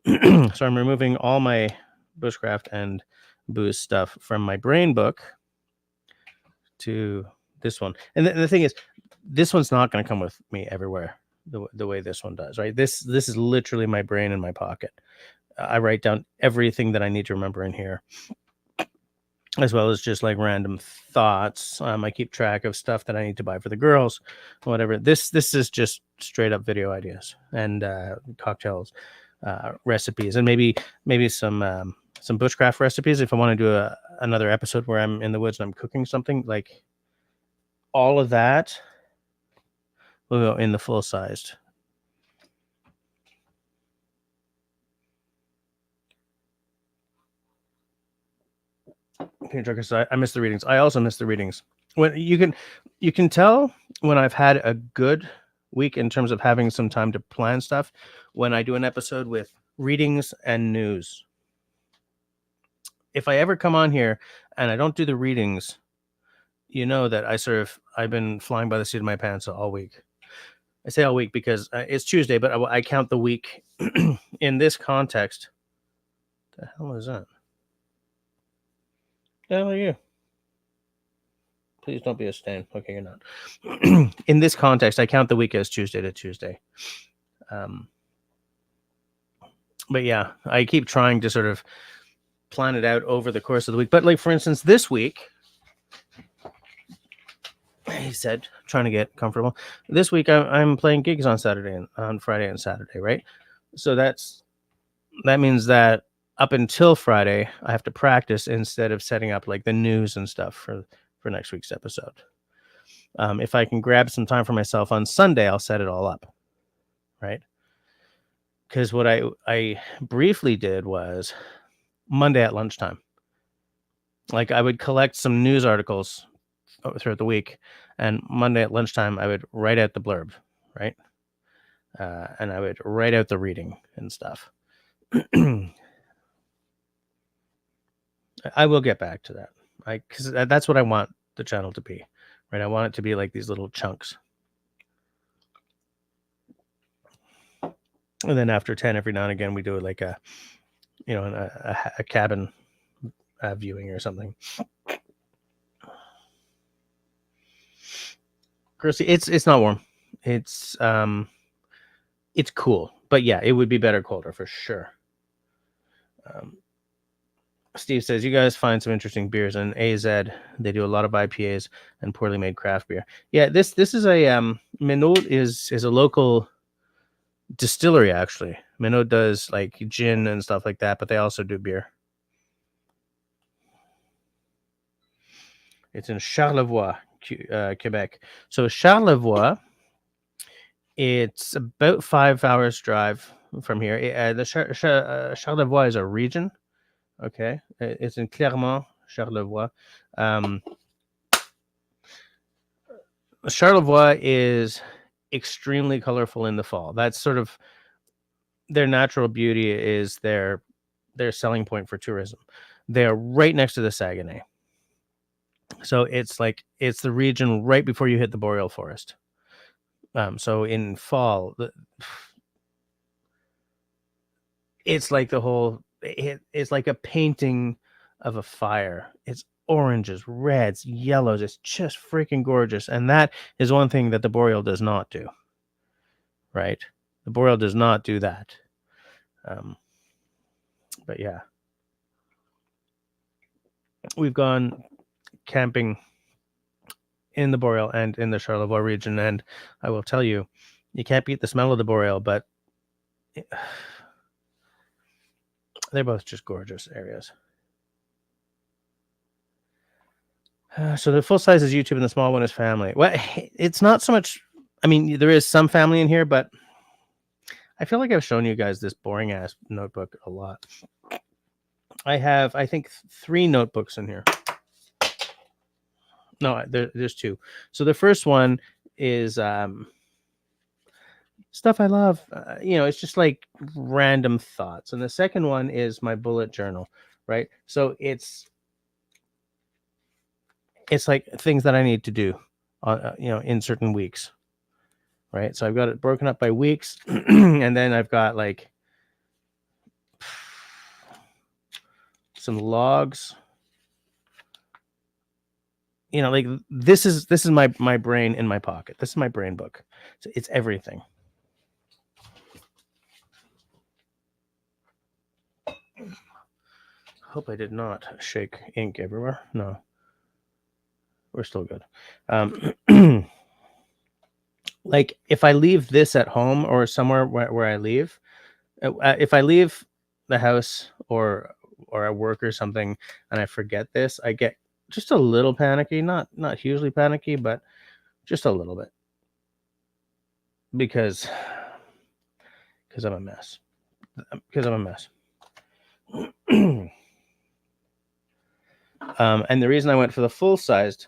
So I'm removing all my bushcraft and booze stuff from my brain book to this one. And the thing is, this one's not going to come with me everywhere the way this one does, right? This is literally my brain in my pocket. I write down everything that I need to remember in here, as well as just like random thoughts. I keep track of stuff that I need to buy for the girls, whatever. This is just straight up video ideas and cocktails, recipes, and maybe some bushcraft recipes if I want to do another episode where I'm in the woods and I'm cooking something. Like all of that will go in the full sized. I miss the readings. I also miss the readings. when you can tell when I've had a good week in terms of having some time to plan stuff when I do an episode with readings and news. If I ever come on here and I don't do the readings, you know that I've been flying by the seat of my pants all week. I say all week because it's Tuesday, but I count the week in this context. The hell is that? The hell are you? Please don't be a stain. Okay, you're not. In this context, I count the week as Tuesday to Tuesday. But yeah, I keep trying to sort of plan it out over the course of the week. But like, for instance, this week, he said, trying to get comfortable. This week, I'm playing gigs on Saturday and on Friday and Saturday, right? So that means that up until Friday, I have to practice instead of setting up like the news and stuff for next week's episode. If I can grab some time for myself on Sunday, I'll set it all up, right? Because what I briefly did was Monday at lunchtime. Like I would collect some news articles throughout the week, and Monday at lunchtime I would write out the blurb, right? And I would write out the reading and stuff. I will get back to that, because that's what I want the channel to be, right? I want it to be like these little chunks. And then after 10, every now and again, we do like a cabin viewing or something. Chrissy, it's not warm. It's cool, but yeah, it would be better colder for sure. Steve says, you guys find some interesting beers in AZ. They do a lot of IPAs and poorly made craft beer. Yeah, this is a Minot is a local distillery, actually. Minot does like gin and stuff like that, but they also do beer. It's in Charlevoix, Quebec. So Charlevoix, it's about 5 hours drive from here. Charlevoix is a region. Okay, it's in Clermont, Charlevoix. Charlevoix is extremely colorful in the fall. That's sort of their natural beauty, is their selling point for tourism. They are right next to the Saguenay. So it's the region right before you hit the boreal forest. So in fall, it's like it's like a painting of a fire. It's oranges, reds, yellows. It's just freaking gorgeous. And that is one thing that the boreal does not do, right? The boreal does not do that. But yeah, we've gone camping in the boreal and in the Charlevoix region, and I will tell you, you can't beat the smell of the boreal, but they're both just gorgeous areas. So the full size is YouTube and the small one is family. Well, it's not so much. I mean, there is some family in here, but I feel like I've shown you guys this boring ass notebook a lot. I have, I think, 3 notebooks in here. No, there's 2. So the first one is stuff I love. It's just like random thoughts. And the second one is my bullet journal, right? So it's like things that I need to do, in certain weeks, right? So I've got it broken up by weeks, and then I've got like some logs. Like this is my brain in my pocket. This is my brain book. So it's everything. Hope I did not shake ink everywhere. No, we're still good. Like if I leave this at home or somewhere where I leave, if I leave the house or at work or something and I forget this, I get just a little panicky, not hugely panicky, but just a little bit, because I'm a mess. And the reason I went for the full-sized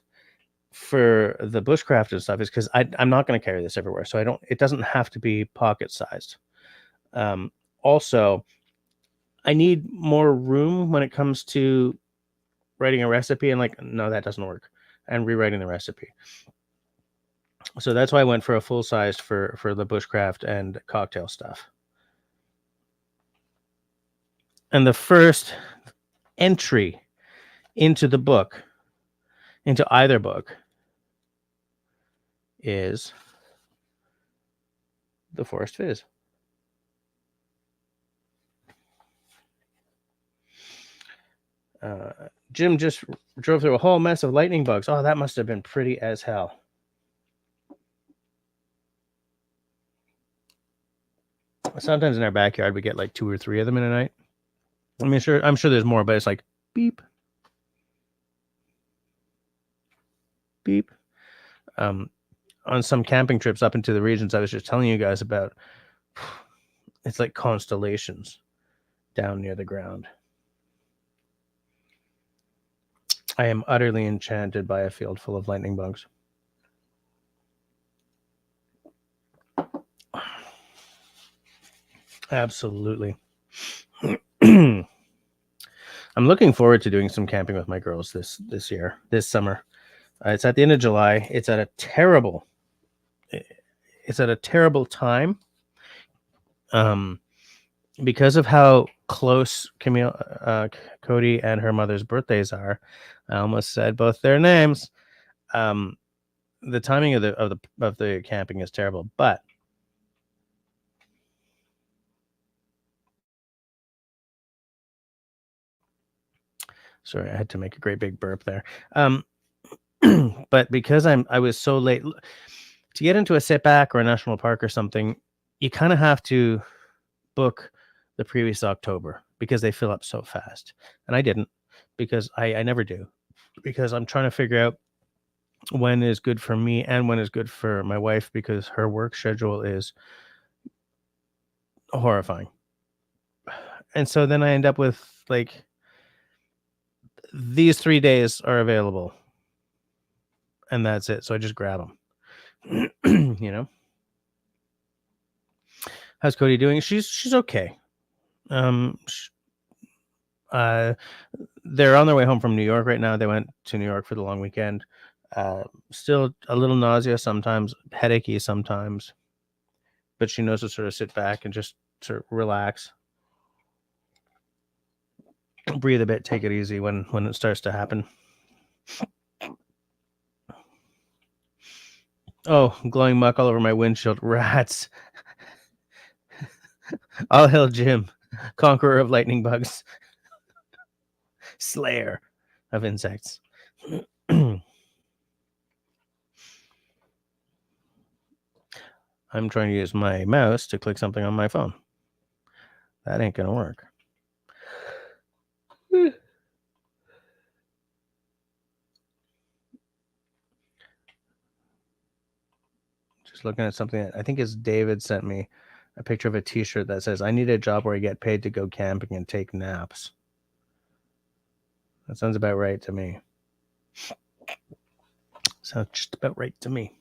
for the bushcraft and stuff is because I'm not going to carry this everywhere. So it doesn't have to be pocket sized. Also, I need more room when it comes to writing a recipe, and like, no, that doesn't work, and rewriting the recipe. So that's why I went for a full sized for the bushcraft and cocktail stuff. And the first entry into the book, into either book, is the Forest Fizz. Jim just drove through a whole mess of lightning bugs. Oh, that must have been pretty as hell. Sometimes in our backyard we get like 2 or 3 of them in a night. I mean, I'm sure there's more, but it's like beep, beep. On some camping trips up into the regions I was just telling you guys about, it's like constellations down near the ground. I am utterly enchanted by a field full of lightning bugs. Absolutely. I'm looking forward to doing some camping with my girls this summer. It's at the end of July. It's at a terrible time. Because of how close Cody and her mother's birthdays are. I almost said both their names. The timing of the camping is terrible, but sorry, I had to make a great big burp there. But because I was so late to get into a setback or a national park or something, you kind of have to book the previous October because they fill up so fast. And I didn't, because I never do, because I'm trying to figure out when is good for me and when is good for my wife, because her work schedule is horrifying. And so then I end up with like, these 3 days are available and that's it. So I just grab them. You know, how's Cody doing? She's okay. They're on their way home from New York right now. They went to New York for the long weekend. Still a little nausea sometimes, headachy sometimes, but she knows to sort of sit back and just sort of relax, breathe a bit, take it easy when it starts to happen. Oh, glowing muck all over my windshield. Rats. All hail Jim, conqueror of lightning bugs, slayer of insects. I'm trying to use my mouse to click something on my phone. That ain't gonna work. Just looking at something that I think is David sent me a picture of a t-shirt that says, I need a job where I get paid to go camping and take naps. That sounds about right to me. Sounds just about right to me.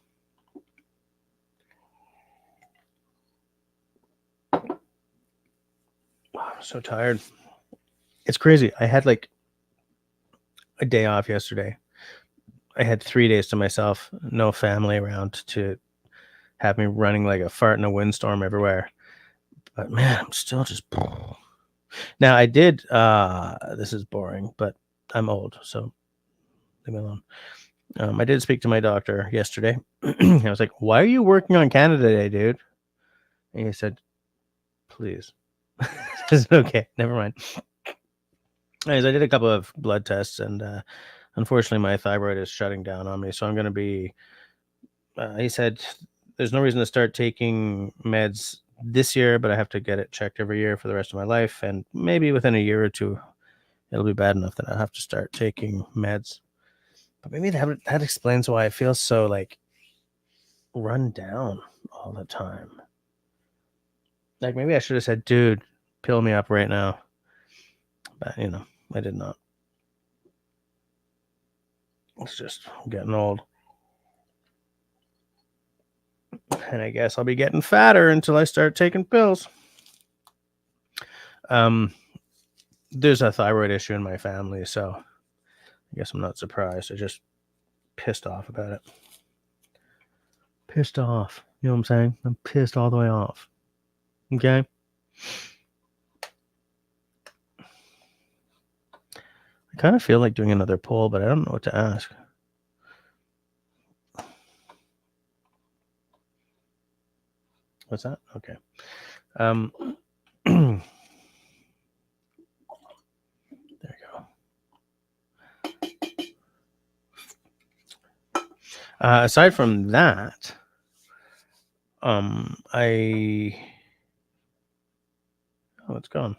Oh, I'm so tired. It's crazy. I had like a day off yesterday. I had 3 days to myself, no family around to have me running like a fart in a windstorm everywhere. But man, I'm still just... Now I did, this is boring, but I'm old, so leave me alone. I did speak to my doctor yesterday. I was like, why are you working on Canada Day, dude? And he said, please. I said, okay, never mind. Anyways, I did a couple of blood tests, and unfortunately my thyroid is shutting down on me, so I'm going to be... he said there's no reason to start taking meds this year, but I have to get it checked every year for the rest of my life, and maybe within a year or two it'll be bad enough that I have to start taking meds. But maybe that explains why I feel so like run down all the time. Like maybe I should have said, dude, pill me up right now. But I did not. It's just getting old. And I guess I'll be getting fatter until I start taking pills. There's a thyroid issue in my family, so I guess I'm not surprised. I just pissed off about it. Pissed off. You know what I'm saying? I'm pissed all the way off. Okay? I kind of feel like doing another poll, but I don't know what to ask. What's that? Okay. There you go. Aside from that, oh, it's gone.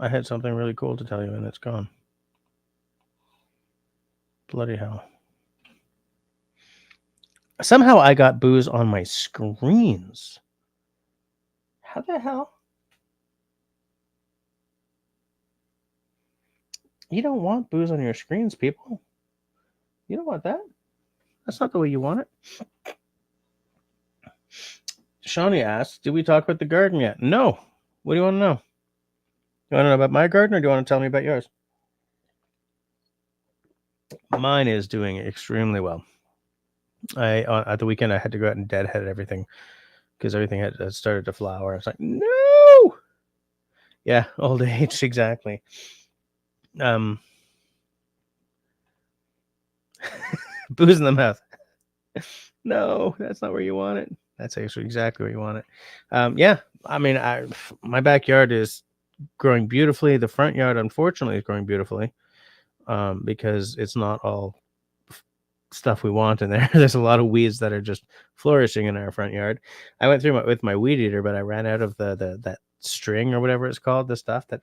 I had something really cool to tell you, and it's gone. Bloody hell. Somehow I got booze on my screens. How the hell? You don't want booze on your screens, people. You don't want that. That's not the way you want it. Shawnee asks, did we talk about the garden yet? No. What do you want to know? You want to know about my garden, or do you want to tell me about yours? Mine is doing extremely well. At the weekend, I had to go out and deadhead everything because everything had started to flower. I was like, no! Yeah, old age, exactly. Booze in the mouth. No, that's not where you want it. That's actually exactly where you want it. Yeah, I mean, my backyard is growing beautifully. The front yard, unfortunately, is growing beautifully because it's not all stuff we want in there. There's a lot of weeds that are just flourishing in our front yard. I went through with my weed eater, but I ran out of that string or whatever it's called, the stuff that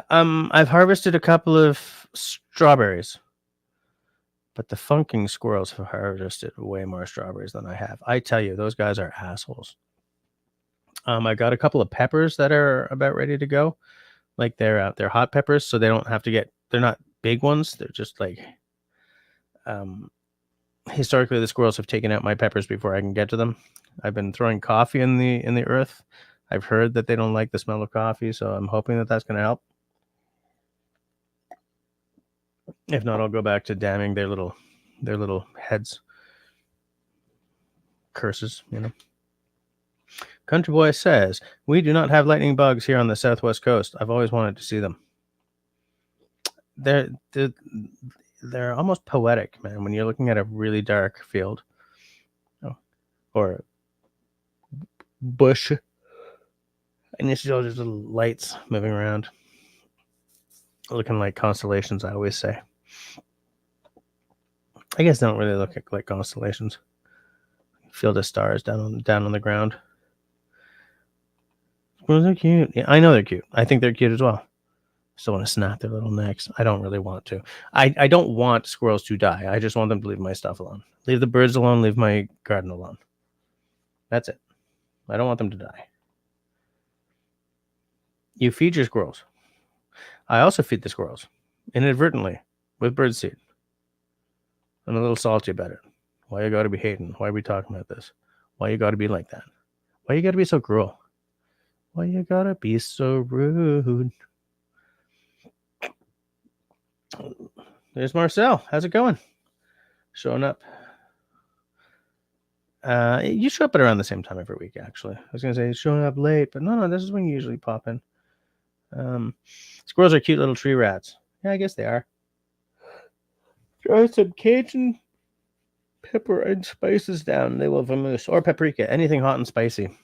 I've harvested a couple of strawberries, but the funking squirrels have harvested way more strawberries than I have. I tell you, those guys are assholes. I got a couple of peppers that are about ready to go. Like they're hot peppers, so they don't have to get. They're not big ones. They're just like. Historically, the squirrels have taken out my peppers before I can get to them. I've been throwing coffee in the earth. I've heard that they don't like the smell of coffee, so I'm hoping that that's going to help. If not, I'll go back to damming their little heads. Curses, you know. Country Boy says, we do not have lightning bugs here on the southwest coast. I've always wanted to see them. They're almost poetic, man, when you're looking at a really dark field or bush and you see all these little lights moving around, looking like constellations, I always say. I guess they don't really look like constellations. Field of stars down on the ground. Well, they're cute. Yeah, I know they're cute. I think they're cute as well. Still want to snap their little necks. I don't really want to. I don't want squirrels to die. I just want them to leave my stuff alone. Leave the birds alone. Leave my garden alone. That's it. I don't want them to die. You feed your squirrels. I also feed the squirrels inadvertently with birdseed. I'm a little salty about it. Why you got to be hating? Why are we talking about this? Why you got to be like that? Why you got to be so cruel? Why you got to be so rude? There's Marcel. How's it going? Showing up. You show up at around the same time every week, actually. I was going to say showing up late, but no, this is when you usually pop in. Squirrels are cute little tree rats. Yeah, I guess they are. Throw some Cajun pepper and spices down. They will vamoose. Or paprika. Anything hot and spicy.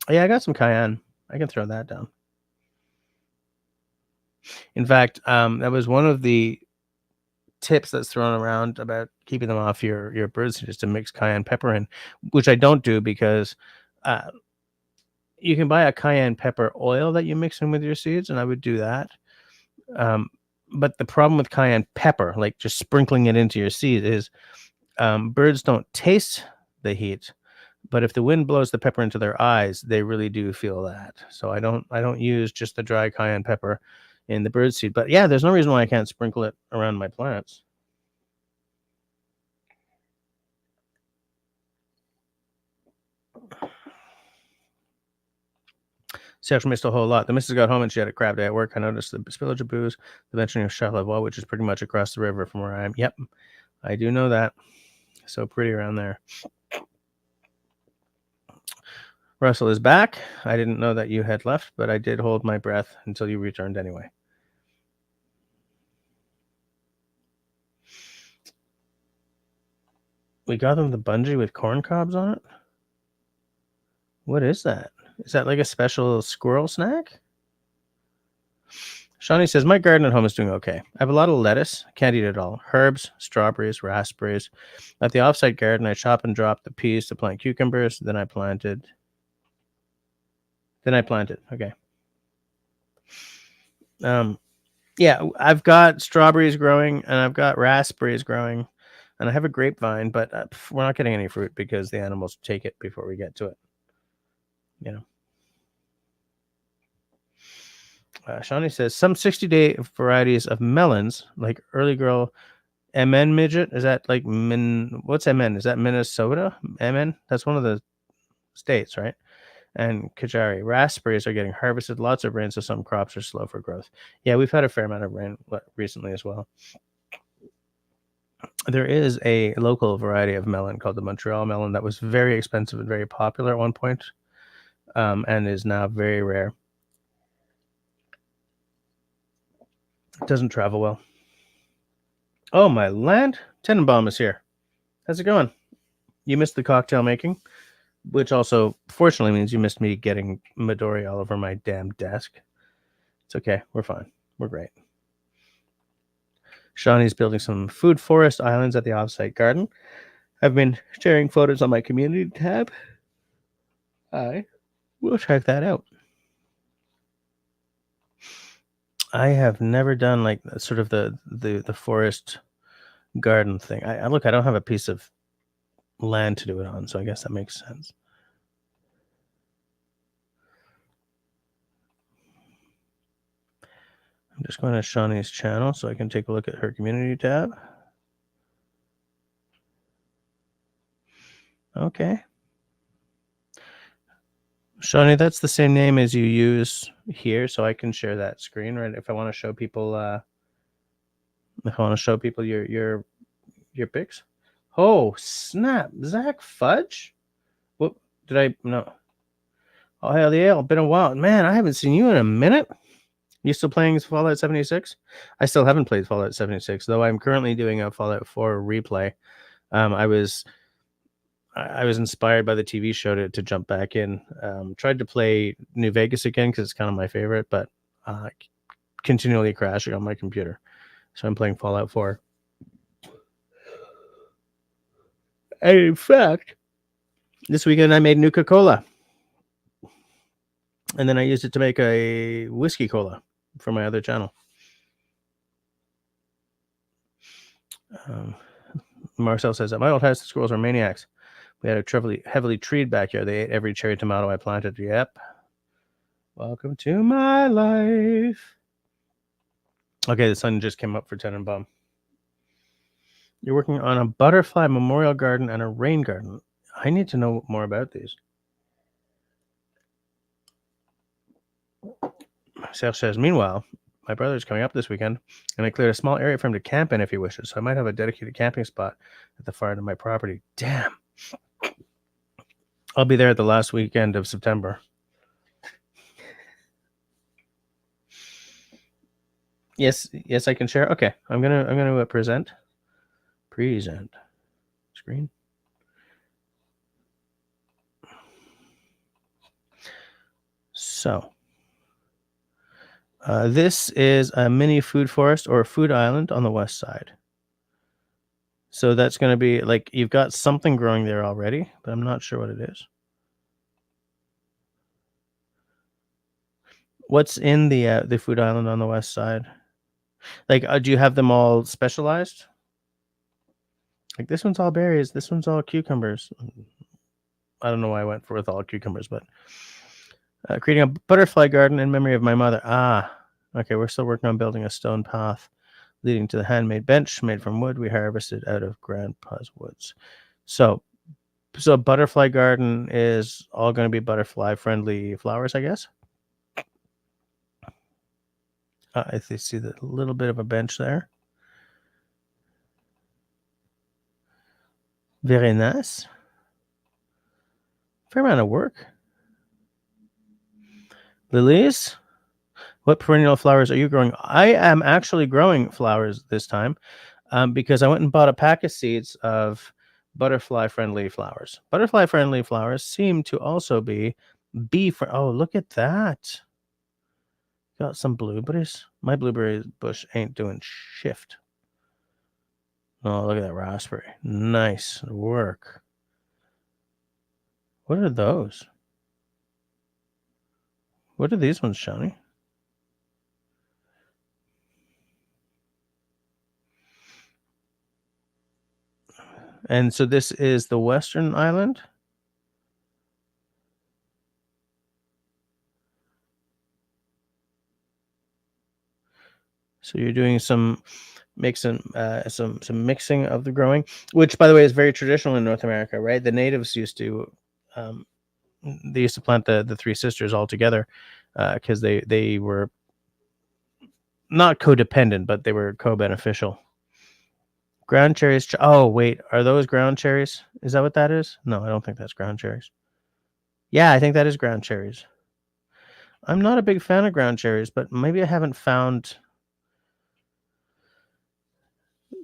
Yeah, I got some cayenne. I can throw that down. In fact, that was one of the tips that's thrown around about keeping them off your birds, just to mix cayenne pepper in, which I don't do because you can buy a cayenne pepper oil that you mix in with your seeds, and I would do that. But the problem with cayenne pepper, like just sprinkling it into your seed, is birds don't taste the heat, but if the wind blows the pepper into their eyes, they really do feel that. So I don't use just the dry cayenne pepper. in the birdseed. But yeah, there's no reason why I can't sprinkle it around my plants. Serge missed a whole lot. The missus got home and she had a crap day at work. I noticed the spillage of booze, the mentioning of Charlevoix, which is pretty much across the river from where I am. Yep, I do know that. So pretty around there. Russell is back. I didn't know that you had left, but I did hold my breath until you returned anyway. We got them the bungee with corn cobs on it? What is that? Is that like a special squirrel snack? Shawnee says, my garden at home is doing okay. I have a lot of lettuce. Can't eat it all. Herbs, strawberries, raspberries. At the offsite garden, I chop and drop the peas to plant cucumbers. Then I planted. Okay. Yeah, I've got strawberries growing and I've got raspberries growing and I have a grapevine, but we're not getting any fruit because the animals take it before we get to it. You know. Shawnee says some 60-day varieties of melons, like early girl MN midget. Is that like what's MN? Is that Minnesota? MN? That's one of the states, right? And Kajari. Raspberries are getting harvested. Lots of rain, so some crops are slow for growth. Yeah, we've had a fair amount of rain recently as well. There is a local variety of melon called the Montréal melon that was very expensive and very popular at one point, and is now very rare. It doesn't travel well. Oh, my land. Tenenbaum is here. How's it going? You missed the cocktail making, which also, fortunately, means you missed me getting Midori all over my damn desk. It's okay. We're fine. We're great. Shawnee's building some food forest islands at the offsite garden. I've been sharing photos on my community tab. I will check that out. I have never done like sort of the forest garden thing. I look, I don't have a piece of land to do it on, so I guess that makes sense. I'm just going to Shawnee's channel so I can take a look at her community tab. Okay. Shawnee, that's the same name as you use here, so I can share that screen, right? If I want to show people your pics. Oh, snap. Zach Fudge? What did I no? Oh, hell yeah, been a while. Man, I haven't seen you in a minute. You still playing Fallout 76? I still haven't played Fallout 76, though I'm currently doing a Fallout 4 replay. I was inspired by the TV show to jump back in. Tried to play New Vegas again because it's kind of my favorite, but continually crashing on my computer. So I'm playing Fallout 4. And in fact, this weekend I made Nuka-Cola. And then I used it to make a whiskey cola for my other channel. Marcel says, at my old house, the squirrels were maniacs. We had a heavily treed backyard. They ate every cherry tomato I planted. Yep. Welcome to my life. Okay, the sun just came up for Tenenbaum. You're working on a butterfly memorial garden and a rain garden. I need to know more about these. Serge says, meanwhile, my brother's coming up this weekend, and I cleared a small area for him to camp in if he wishes, so I might have a dedicated camping spot at the far end of my property. Damn. I'll be there the last weekend of September. Yes, I can share. Okay, I'm gonna present screen. So, this is a mini food forest or a food island on the west side. So that's going to be like you've got something growing there already, but I'm not sure what it is. What's in the food island on the west side? Like, do you have them all specialized? Like this one's all berries, this one's all cucumbers. I don't know why I went with all cucumbers, but creating a butterfly garden in memory of my mother. Ah, Okay, we're still working on building a stone path leading to the handmade bench made from wood we harvested out of Grandpa's woods. So butterfly garden is all going to be butterfly friendly flowers, I guess. I see the little bit of a bench there. Very nice. Fair amount of work. Lilies. What perennial flowers are you growing? I am actually growing flowers this time because I went and bought a pack of seeds of butterfly-friendly flowers. Butterfly-friendly flowers seem to also be bee-friendly. Oh, look at that. Got some blueberries. My blueberry bush ain't doing shift. Oh, look at that raspberry. Nice work. What are those? What are these ones, Shawnee? And so this is the Western Island. So you're doing some mixing of the growing, which, by the way, is very traditional in North America, right? The natives used to plant the three sisters all together because they were not codependent, but they were co-beneficial. Ground cherries. Oh, wait. Are those ground cherries? Is that what that is? No, I don't think that's ground cherries. Yeah, I think that is ground cherries. I'm not a big fan of ground cherries, but maybe I haven't found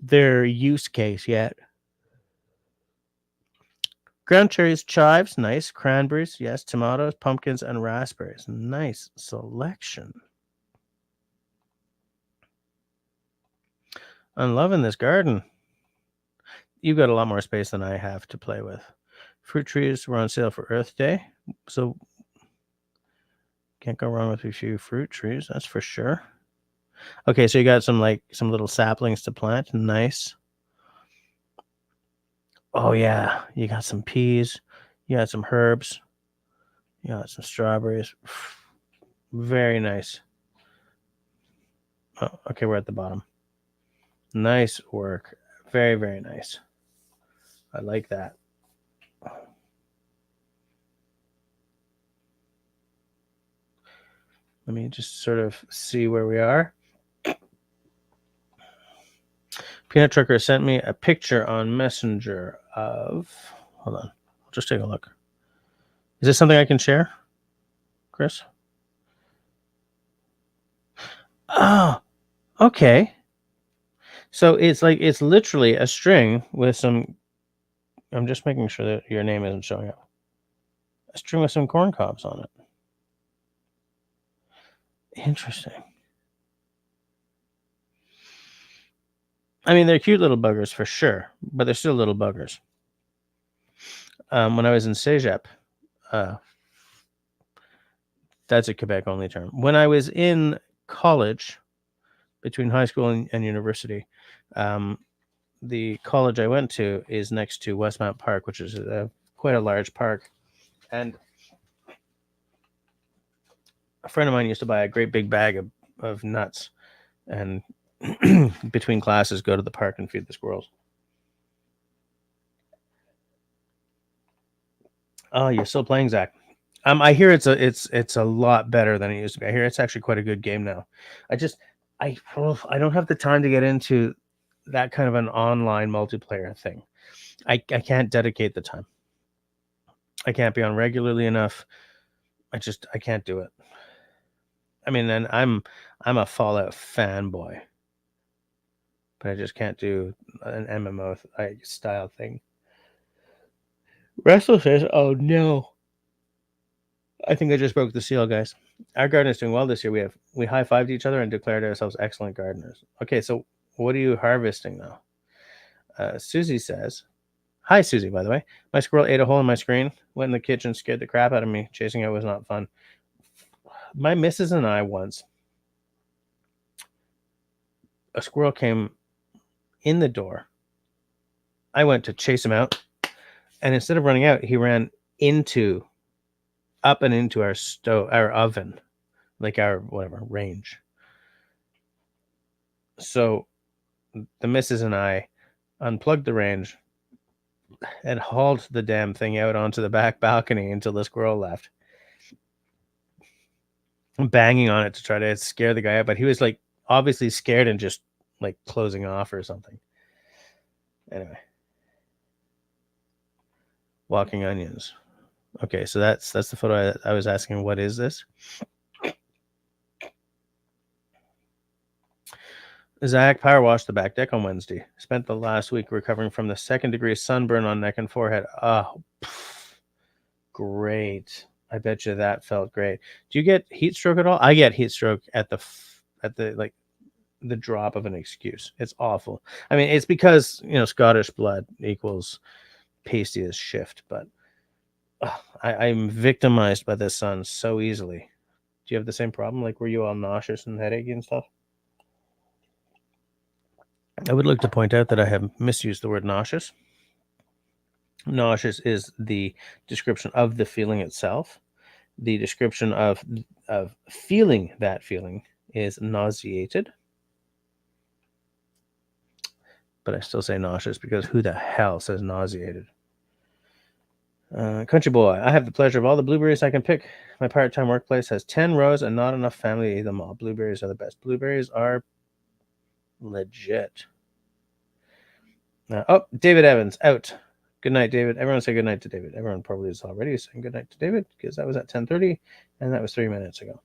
their use case yet. Ground cherries, chives, nice. Cranberries, yes. Tomatoes, pumpkins, and raspberries. Nice selection. I'm loving this garden. You've got a lot more space than I have to play with. Fruit trees were on sale for Earth Day, so can't go wrong with a few fruit trees, that's for sure. Okay, so you got some little saplings to plant. Nice. Oh yeah, you got some peas, you got some herbs, you got some strawberries. Very nice. Oh, okay, we're at the bottom. Nice work. Very, very nice. I like that. Let me just sort of see where we are. Peanut Trucker sent me a picture on Messenger of... Hold on. I'll just take a look. Is this something I can share, Chris? Oh, okay. So it's literally a string with some... I'm just making sure that your name isn't showing up. A string with some corn cobs on it. Interesting. I mean, they're cute little buggers for sure, but they're still little buggers. When I was in Cégep, that's a Quebec only term. When I was in college, between high school and university, the college I went to is next to Westmount Park, which is quite a large park. And a friend of mine used to buy a great big bag of nuts and between classes go to the park and feed the squirrels. Oh, you're still playing, Zach? I hear it's a lot better than it used to be. I hear it's actually quite a good game now. I don't have the time to get into that kind of an online multiplayer thing. I can't dedicate the time. I can't be on regularly enough. I can't do it. I mean, and I'm a Fallout fanboy, but I just can't do an MMO style thing. Russell says, "Oh no, I think I just broke the seal, guys. Our garden is doing well this year. We high-fived each other and declared ourselves excellent gardeners." Okay, so what are you harvesting now? Susie says, "Hi, Susie, by the way. My squirrel ate a hole in my screen, went in the kitchen, scared the crap out of me. Chasing it was not fun." My missus and I once, a squirrel came in the door. I went to chase him out, and instead of running out, he ran up and into our oven, like our whatever range. So the missus and I unplugged the range and hauled the damn thing out onto the back balcony until the squirrel left. I'm banging on it to try to scare the guy out, but he was like obviously scared and just like closing off or something. Anyway, walking onions. Okay, so that's the photo I was asking. What is this? Zach power washed the back deck on Wednesday. Spent the last week recovering from the 2nd-degree sunburn on neck and forehead. Oh, great! I bet you that felt great. Do you get heat stroke at all? I get heat stroke at the like the drop of an excuse. It's awful. I mean, it's because Scottish blood equals pasty as shift, but I'm victimized by the sun so easily. Do you have the same problem? Like, were you all nauseous and headachy and stuff? I would like to point out that I have misused the word nauseous. Nauseous is the description of the feeling itself. The description of feeling that feeling is nauseated. But I still say nauseous because who the hell says nauseated? Country boy, I have the pleasure of all the blueberries I can pick. My part-time workplace has 10 rows and not enough family to eat them all. Blueberries are the best. Blueberries are legit. Oh, David Evans out. Good night, David. Everyone say good night to David. Everyone probably is already saying good night to David because that was at 10:30 and that was 3 minutes ago.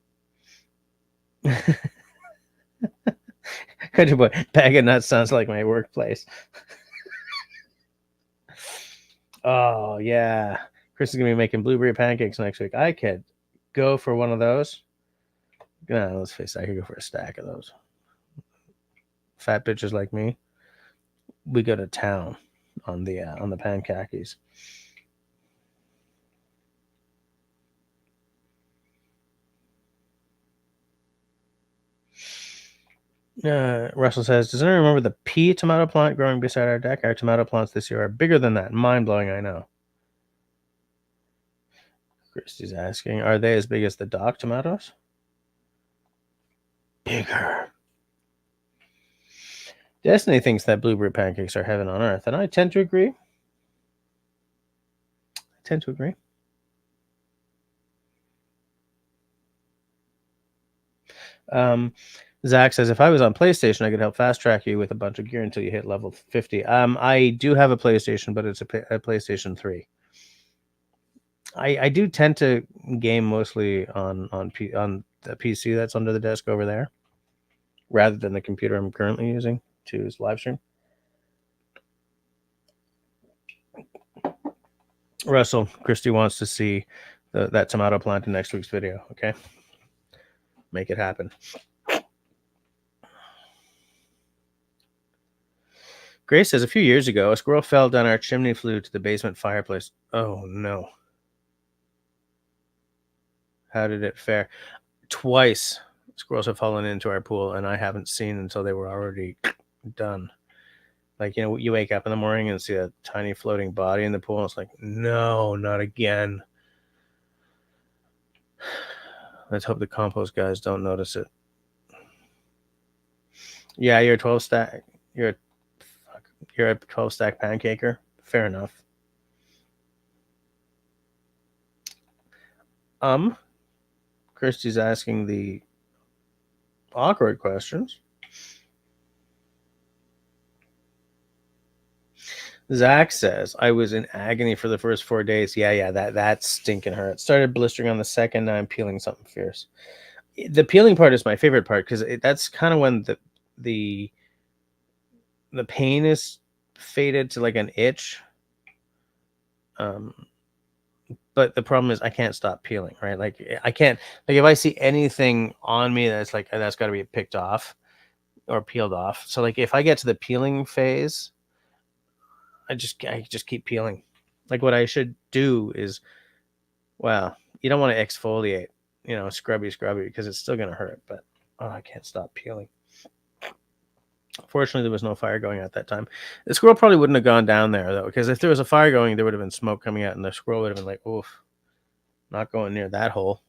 Country boy, bag of nuts sounds like my workplace. Oh, yeah. Chris is going to be making blueberry pancakes next week. I could go for one of those. No, let's face it, I could go for a stack of those. Fat bitches like me, we go to town on the pancakes. Russell says, does anyone remember the pea tomato plant growing beside our deck? Our tomato plants this year are bigger than that. Mind-blowing, I know. Christy's asking, are they as big as the dock tomatoes? Bigger. Destiny thinks that blueberry pancakes are heaven on earth, and I tend to agree. Zach says, if I was on PlayStation, I could help fast track you with a bunch of gear until you hit level 50. I do have a PlayStation, but it's a PlayStation 3. I do tend to game mostly on the PC that's under the desk over there, rather than the computer I'm currently using to live stream. Russell, Christy wants to see that tomato plant in next week's video. Okay, make it happen. Grace says, a few years ago, a squirrel fell down our chimney flue to the basement fireplace. Oh, no. How did it fare? Twice squirrels have fallen into our pool, and I haven't seen until they were already done. Like, you wake up in the morning and see a tiny floating body in the pool, and it's like, no, not again. Let's hope the compost guys don't notice it. Yeah, you're a 12 stack. You're a 12 stack pancaker. Fair enough. Christy's asking the awkward questions. Zach says, I was in agony for the first 4 days. Yeah, that stinking hurt. Started blistering on the second. Now I'm peeling something fierce. The peeling part is my favorite part because that's kind of when the pain is faded to like an itch. But the problem is I can't stop peeling, right? Like I can't, like if I see anything on me that's like, that's got to be picked off or peeled off. So like if I get to the peeling phase, I just keep peeling. Like what I should do is, well, you don't want to exfoliate, scrubby because it's still going to hurt, but I can't stop peeling. Fortunately, there was no fire going at that time. The squirrel probably wouldn't have gone down there, though, because if there was a fire going, there would have been smoke coming out, and the squirrel would have been like, oof, not going near that hole.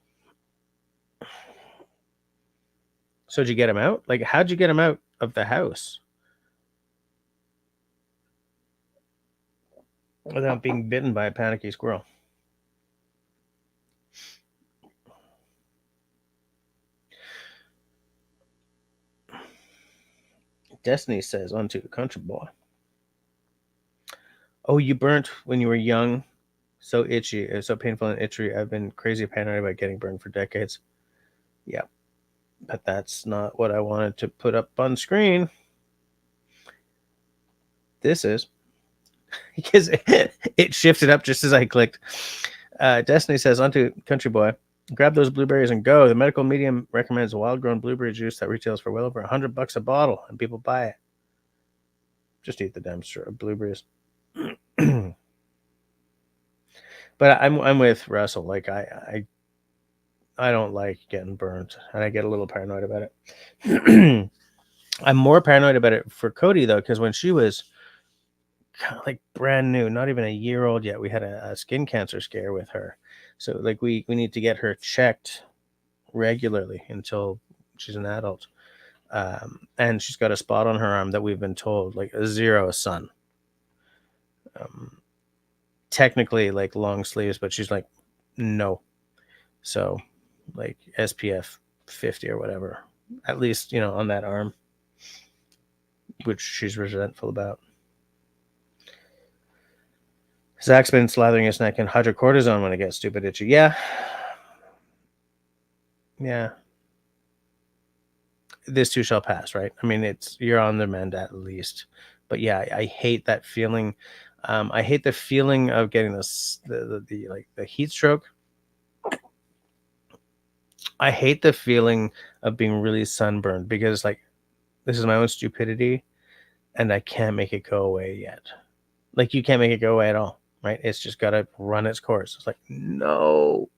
So did you get him out? Like, how'd you get him out of the house without being bitten by a panicky squirrel. Destiny says, onto country boy. Oh, you burnt when you were young. So itchy, so painful and itchy. I've been crazy paranoid about getting burned for decades. Yeah, but that's not what I wanted to put up on screen. This is because it shifted up just as I clicked. Destiny says, onto country boy. Grab those blueberries and go. The medical medium recommends wild-grown blueberry juice that retails for well over $100 a bottle, and people buy it. Just eat the damn blueberries. But I'm with Russell. Like I don't like getting burnt, and I get a little paranoid about it. I'm more paranoid about it for Cody though, because when she was kind of like brand new, not even a year old yet, we had a skin cancer scare with her. So like we need to get her checked regularly until she's an adult. And she's got a spot on her arm that we've been told like a 0 sun. Technically like long sleeves, but she's like, no. So like SPF 50 or whatever, at least, on that arm, which she's resentful about. Zach's been slathering his neck in hydrocortisone when it gets stupid itchy. Yeah. This too shall pass, right? I mean, you're on the mend at least. But yeah, I hate that feeling. I hate the feeling of getting the heat stroke. I hate the feeling of being really sunburned because like this is my own stupidity and I can't make it go away yet. Like you can't make it go away at all, right? It's just got to run its course. It's like, no.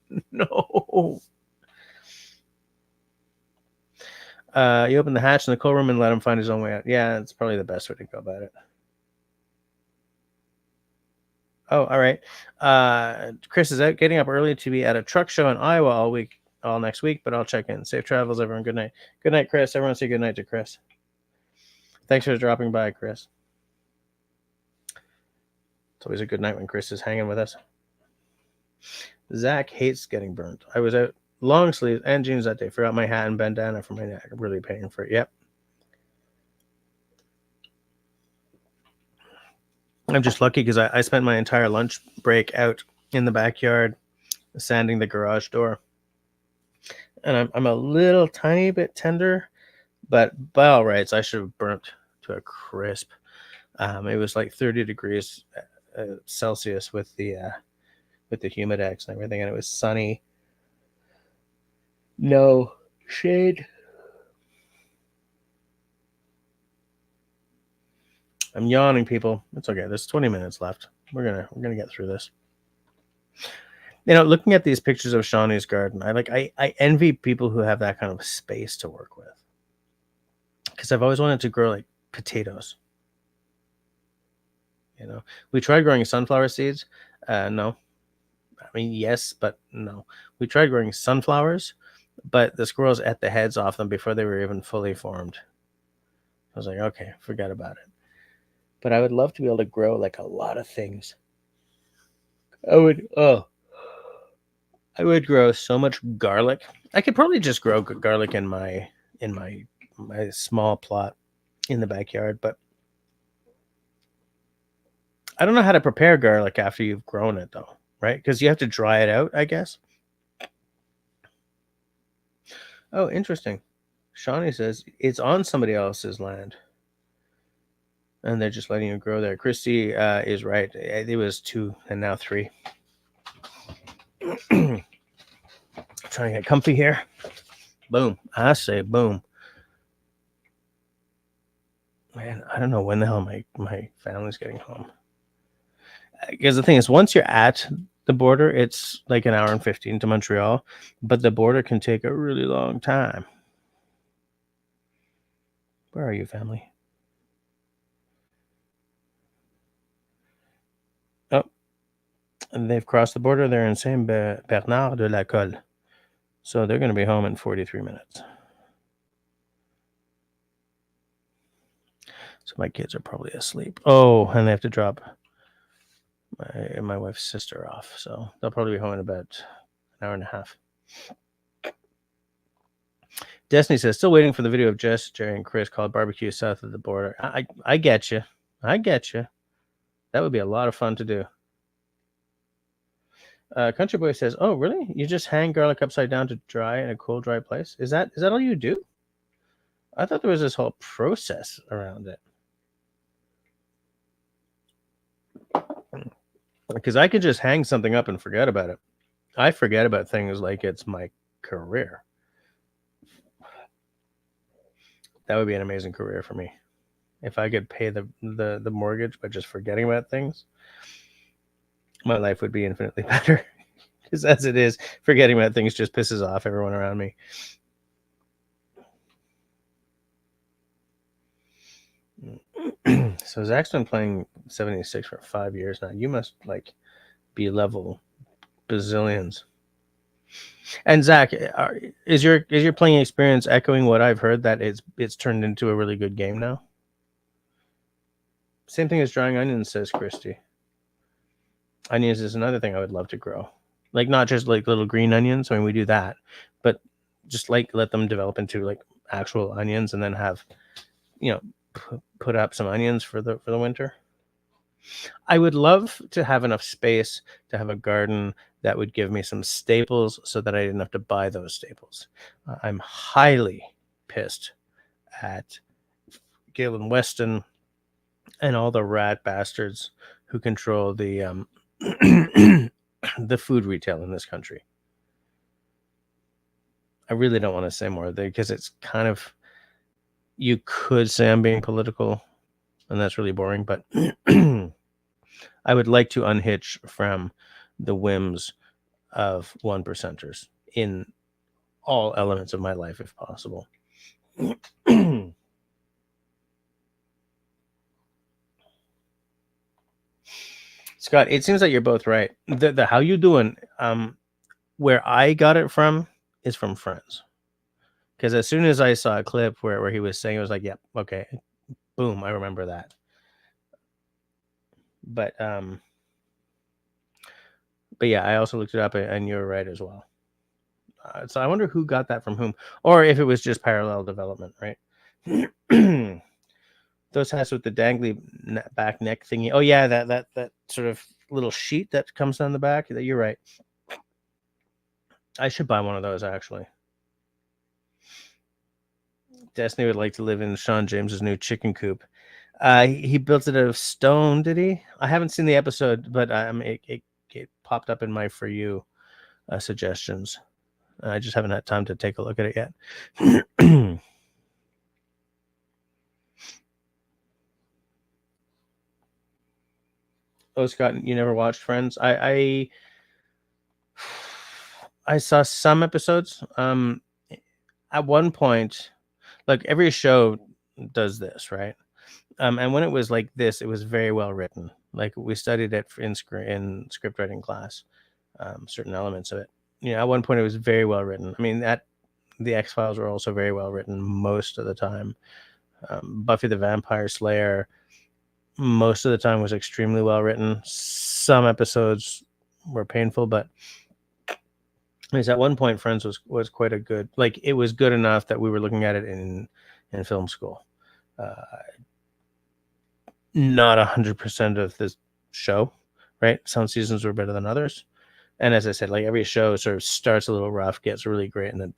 You open the hatch in the coal room and let him find his own way out. Yeah, it's probably the best way to go about it. Oh, all right. Chris is out getting up early to be at a truck show in Iowa all next week, but I'll check in. Safe travels, everyone. Good night. Good night, Chris. Everyone say good night to Chris. Thanks for dropping by, Chris. It's always a good night when Chris is hanging with us. Zach hates getting burnt. I was out long sleeves and jeans that day. Forgot my hat and bandana for my neck. I'm really paying for it. Yep. I'm just lucky because I spent my entire lunch break out in the backyard sanding the garage door. And I'm a little tiny bit tender, but by all rights, I should have burnt to a crisp. It was like 30 degrees Celsius with the Humidex and everything, and it was sunny. No shade. I'm yawning, people. It's okay. There's 20 minutes left. We're gonna get through this. Looking at these pictures of Shawnee's garden, I envy people who have that kind of space to work with. Because I've always wanted to grow like potatoes. We tried growing sunflower seeds. No. I mean, yes, but no. We tried growing sunflowers, but the squirrels ate the heads off them before they were even fully formed. I was like, okay, forget about it. But I would love to be able to grow like a lot of things. I would grow so much garlic. I could probably just grow garlic in my small plot in the backyard, but I don't know how to prepare garlic after you've grown it though, right? Because you have to dry it out, I guess. Oh, interesting. Shawnee says it's on somebody else's land. And they're just letting you grow there. Christy is right. It was 2 and now 3. Trying to get comfy here. Boom. I say boom. Man, I don't know when the hell my family's getting home. Because the thing is, once you're at the border, it's like 1 hour and 15 to Montreal. But the border can take a really long time. Where are you, family? Oh, and they've crossed the border. They're in Saint Bernard de la Colle. So they're going to be home in 43 minutes. So my kids are probably asleep. Oh, and they have to drop my wife's sister off. So they'll probably be home in about an hour and a half. Destiny says, still waiting for the video of Jess, Jerry, and Chris called barbecue south of the border. I get you. I get you. That would be a lot of fun to do. Country Boy says, oh, really? You just hang garlic upside down to dry in a cool, dry place? Is that all you do? I thought there was this whole process around it. Because I could just hang something up and forget about it. I forget about things like it's my career. That would be an amazing career for me. If I could pay the mortgage by just forgetting about things, my life would be infinitely better. Because as it is, forgetting about things just pisses off everyone around me. So Zach's been playing 76 for 5 years now. You must like be level bazillions. And Zach, is your playing experience echoing what I've heard, that it's turned into a really good game now? Same thing as drying onions, says Christy. Onions is another thing I would love to grow. Like not just like little green onions. I mean, we do that, but just like let them develop into like actual onions, and then have, put up some onions for the winter. I would love to have enough space to have a garden that would give me some staples so that I didn't have to buy those staples. I'm highly pissed at Galen Weston and all the rat bastards who control the the food retail in this country. I really don't want to say more because it's kind of, you could say I'm being political, and that's really boring, but I would like to unhitch from the whims of 1%ers in all elements of my life, if possible. Scott, it seems like you're both right. The how you doing, where I got it from is from friends. Because as soon as I saw a clip where he was saying, it was like, yep, yeah, okay, boom, I remember that. But yeah, I also looked it up, and you're right as well. So I wonder who got that from whom, or if it was just parallel development, right? Those hats with the dangly back neck thingy. Oh yeah, that sort of little sheet that comes down the back. You're right. I should buy one of those, actually. Destiny would like to live in Sean James's new chicken coop. He built it out of stone, did he? I haven't seen the episode, but it popped up in my For You suggestions. I just haven't had time to take a look at it yet. Oh, Scott, you never watched Friends? I saw some episodes. At one point, like every show does this, right? And when it was like this, it was very well written. Like we studied it in script writing class, certain elements of it. At one point it was very well written. I mean, the X-Files were also very well written most of the time. Buffy the Vampire Slayer, most of the time, was extremely well written. Some episodes were painful, but at one point, Friends was quite a good, like it was good enough that we were looking at it in film school. Not 100% of this show, right? Some seasons were better than others, and as I said, like every show sort of starts a little rough, gets really great, and then,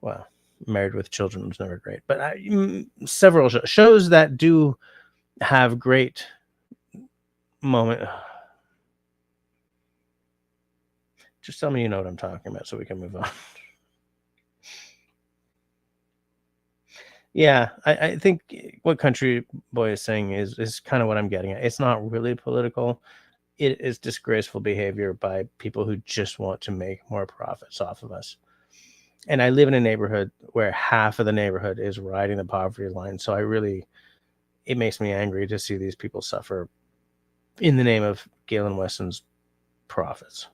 well, Married with Children was never great, but several shows that do have great moment. Just tell me you know what I'm talking about so we can move on. Yeah, I think what Country Boy is saying is kind of what I'm getting at. It's not really political. It is disgraceful behavior by people who just want to make more profits off of us. And I live in a neighborhood where half of the neighborhood is riding the poverty line. So it makes me angry to see these people suffer in the name of Galen Weston's profits.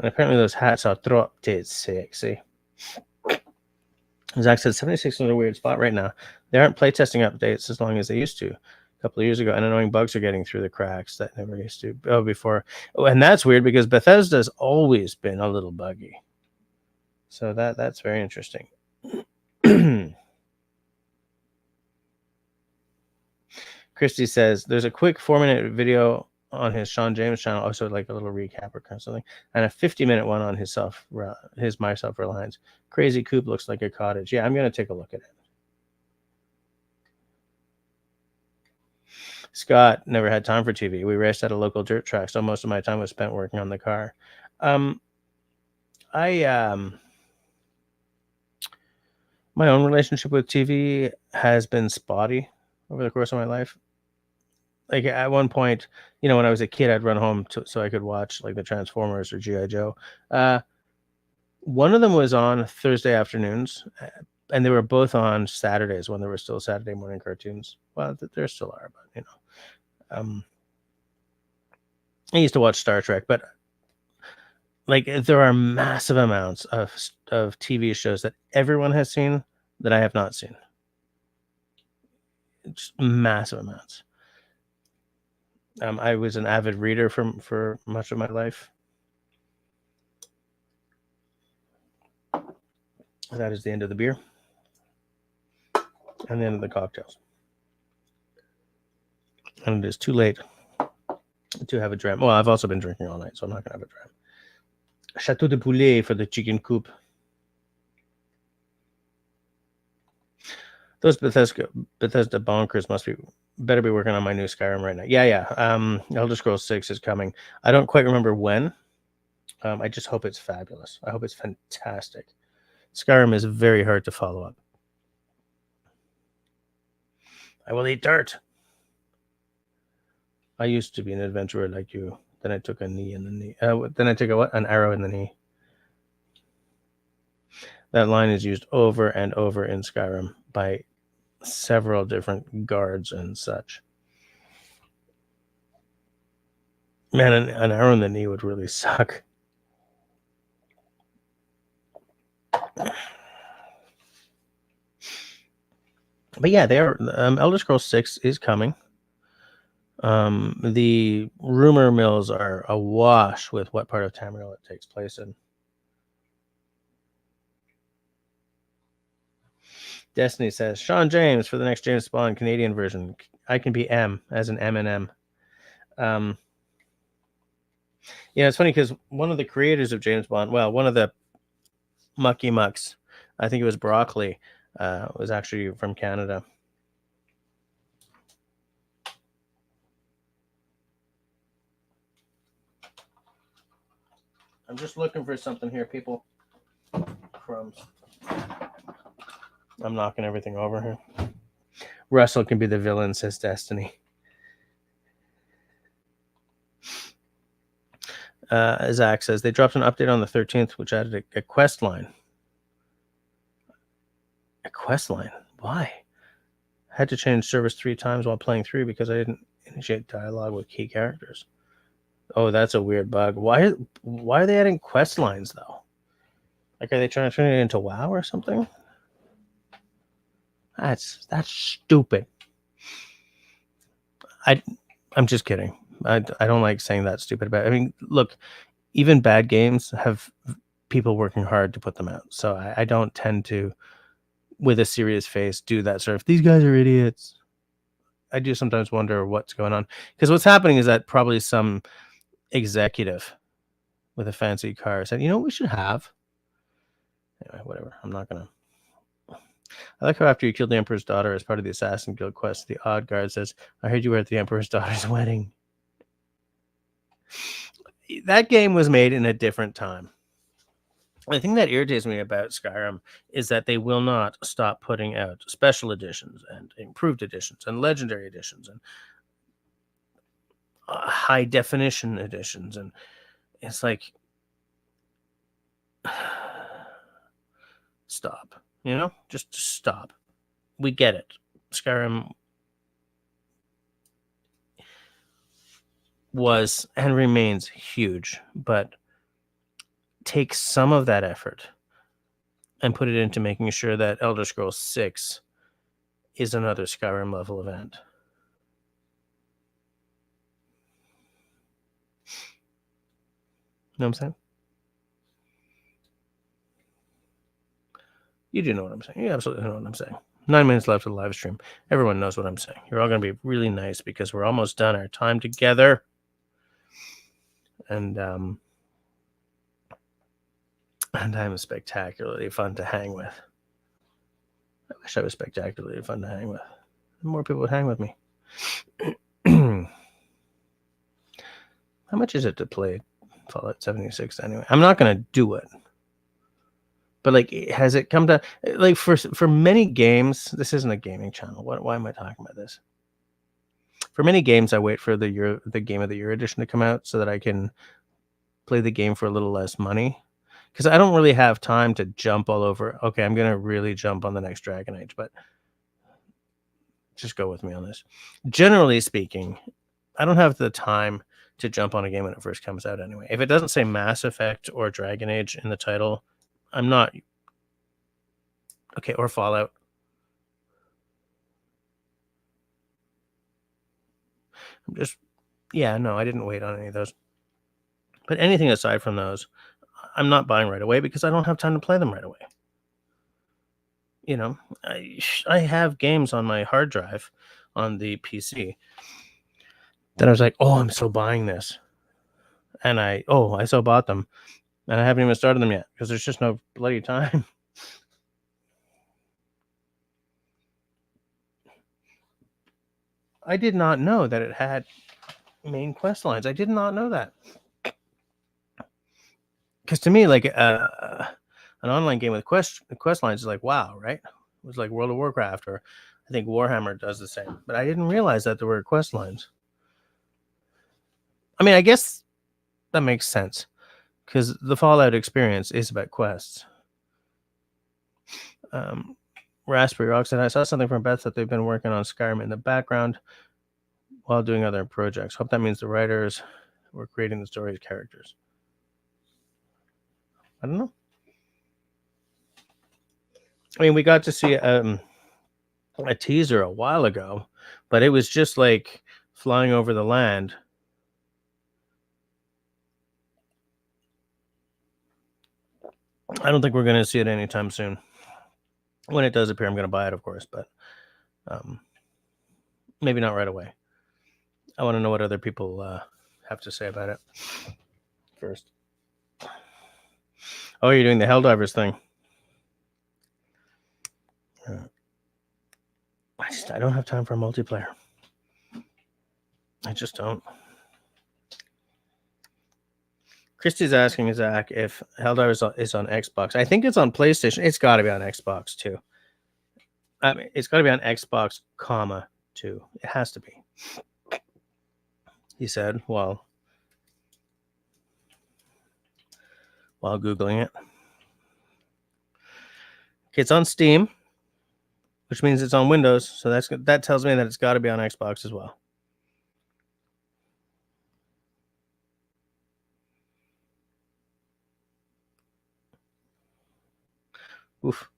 And apparently those hats are trop sexy. Zach said 76 is in a weird spot right now. They aren't playtesting updates as long as they used to a couple of years ago, and annoying bugs are getting through the cracks that never used to before. Oh, and that's weird because Bethesda's always been a little buggy. So that's very interesting. Christy says there's a quick 4-minute video on his Sean James channel, also like a little recap or something, and a 50-minute one on his My Self-Reliance. Crazy Coop looks like a cottage. Yeah, I'm going to take a look at it. Scott never had time for TV. We raced at a local dirt track, so most of my time was spent working on the car. My own relationship with TV has been spotty over the course of my life. Like at one point, you know, when I was a kid, I'd run home so I could watch like the Transformers or G.I. Joe. One of them was on Thursday afternoons, and they were both on Saturdays when there were still Saturday morning cartoons. Well, there still are, but you know, I used to watch Star Trek, but like there are massive amounts of TV shows that everyone has seen that I have not seen. Just massive amounts. I was an avid reader for much of my life. That is the end of the beer and the end of the cocktails. And it is too late to have a dram. Well, I've also been drinking all night, so I'm not going to have a dram. Chateau de Poulet for the chicken coop. Those Bethesda bonkers better be working on my new Skyrim right now. Yeah. Elder Scrolls 6 is coming. I don't quite remember when. I just hope it's fabulous. I hope it's fantastic. Skyrim is very hard to follow up. I will eat dirt. I used to be an adventurer like you. Then I took a knee in the knee. Then I took an arrow in the knee. That line is used over and over in Skyrim by several different guards and such. Man, an arrow in the knee would really suck. But yeah, Elder Scrolls 6 is coming. The rumor mills are awash with what part of Tamriel it takes place in. Destiny says, Sean James for the next James Bond Canadian version. I can be M as an M&M. Yeah, it's funny because one of the creators of James Bond, well, one of the Mucky Mucks, I think it was Broccoli, was actually from Canada. I'm just looking for something here, people. Crumbs. I'm knocking everything over here. Russell can be the villain, says Destiny. Zach says, they dropped an update on the 13th, which added a quest line. A quest line? Why? I had to change service 3 times while playing 3 because I didn't initiate dialogue with key characters. Oh, that's a weird bug. Why are they adding quest lines, though? Like, are they trying to turn it into WoW or something? That's stupid. I'm just kidding. I don't like saying that stupid about it. I mean, look, even bad games have people working hard to put them out. So I don't tend to, with a serious face, do that sort of, these guys are idiots. I do sometimes wonder what's going on. Because what's happening is that probably some executive with a fancy car said, you know what we should have? Anyway, whatever. I'm not going to. I like how after you killed the Emperor's daughter as part of the Assassin Guild quest, the odd guard says, I heard you were at the Emperor's daughter's wedding. That game was made in a different time. The thing that irritates me about Skyrim is that they will not stop putting out special editions and improved editions and legendary editions and high definition editions. And it's like, stop, you know, just stop. We get it. Skyrim was and remains huge, but take some of that effort and put it into making sure that Elder Scrolls 6 is another Skyrim level event. Know what I'm saying? You do know what I'm saying. You absolutely know what I'm saying. 9 minutes left of the live stream. Everyone knows what I'm saying. You're all going to be really nice because we're almost done our time together. And I'm spectacularly fun to hang with. I wish I was spectacularly fun to hang with. More people would hang with me. How much is it to play Fallout 76 anyway? I'm not going to do it. But like, has it come to like for many games? This isn't a gaming channel. Why am I talking about this? For many games, I wait for the Game of the Year edition to come out so that I can play the game for a little less money. Because I don't really have time to jump all over. Okay, I'm gonna really jump on the next Dragon Age, but just go with me on this. Generally speaking, I don't have the time to jump on a game when it first comes out anyway. If it doesn't say Mass Effect or Dragon Age in the title, I'm not okay, or Fallout. I'm just, yeah, no, I didn't wait on any of those. But anything aside from those, I'm not buying right away because I don't have time to play them right away. You know, I have games on my hard drive on the PC that I was like, oh, I'm still buying this. And I still bought them. And I haven't even started them yet because there's just no bloody time. I did not know that it had main quest lines. I did not know that. Because to me, like an online game with quest lines is like, wow, right? It was like World of Warcraft, or I think Warhammer does the same. But I didn't realize that there were quest lines. I mean, I guess that makes sense because the Fallout experience is about quests. Raspberry Oxide, I saw something from Beth that they've been working on Skyrim in the background while doing other projects. Hope that means the writers were creating the story's characters. I don't know. I mean, we got to see a teaser a while ago, but it was just like flying over the land. I don't think we're going to see it anytime soon. When it does appear, I'm going to buy it, of course, but maybe not right away. I want to know what other people have to say about it first. Oh, you're doing the Helldivers thing. I don't have time for multiplayer. I just don't. Christy's asking Zach if Helldivers is on Xbox. I think it's on PlayStation. It's got to be on Xbox too. I mean, it's got to be on Xbox, too. It has to be. He said while Googling it. Okay, it's on Steam, which means it's on Windows. So that tells me that it's got to be on Xbox as well. Oof.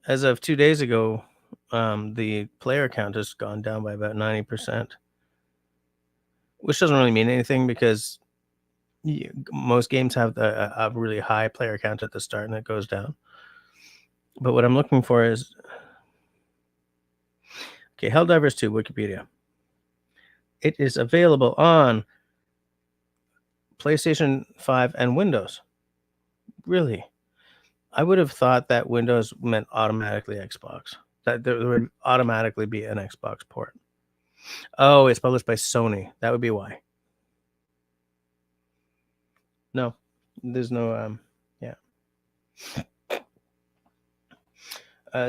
As of 2 days ago, the player count has gone down by about 90%, which doesn't really mean anything because most games have a really high player count at the start and it goes down. But what I'm looking for is, okay, Helldivers 2 Wikipedia. It is available on PlayStation 5 and Windows. Really? I would have thought that Windows meant automatically Xbox. That there would automatically be an Xbox port. Oh, it's published by Sony. That would be why. No, there's no, yeah.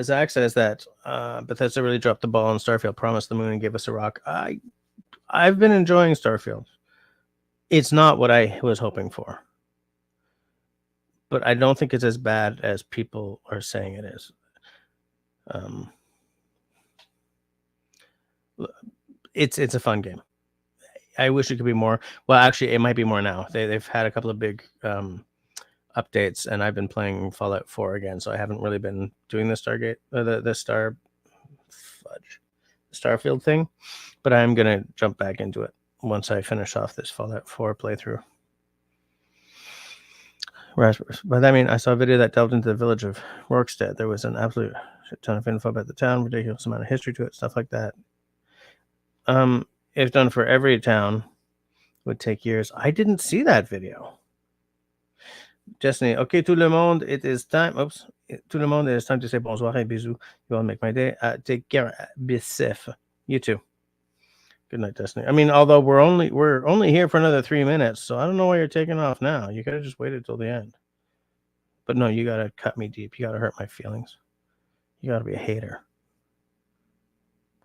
Zach says that Bethesda really dropped the ball on Starfield, promised the moon and gave us a rock. I've been enjoying Starfield. It's not what I was hoping for. But I don't think it's as bad as people are saying it is. It's a fun game. I wish it could be more. Well, actually, it might be more now. They've had a couple of big updates, and I've been playing Fallout 4 again, so I haven't really been doing the Stargate, the Starfield thing, but I'm gonna jump back into it once I finish off this Fallout 4 playthrough. By that I mean, I saw a video that delved into the village of Rorkstead. There was an absolute ton of info about the town, ridiculous amount of history to it, stuff like that. If done for every town, would take years. I didn't see that video. Destiny. Okay, tout le monde, it is time. Oops. Tout le monde, it is time to say bonsoir et bisous. You all make my day. Take care. Bisif. You too. Good night, Destiny. I mean, although we're only here for another 3 minutes, so I don't know why you're taking off now. You could have just waited till the end. But no, you gotta cut me deep. You gotta hurt my feelings. You gotta be a hater.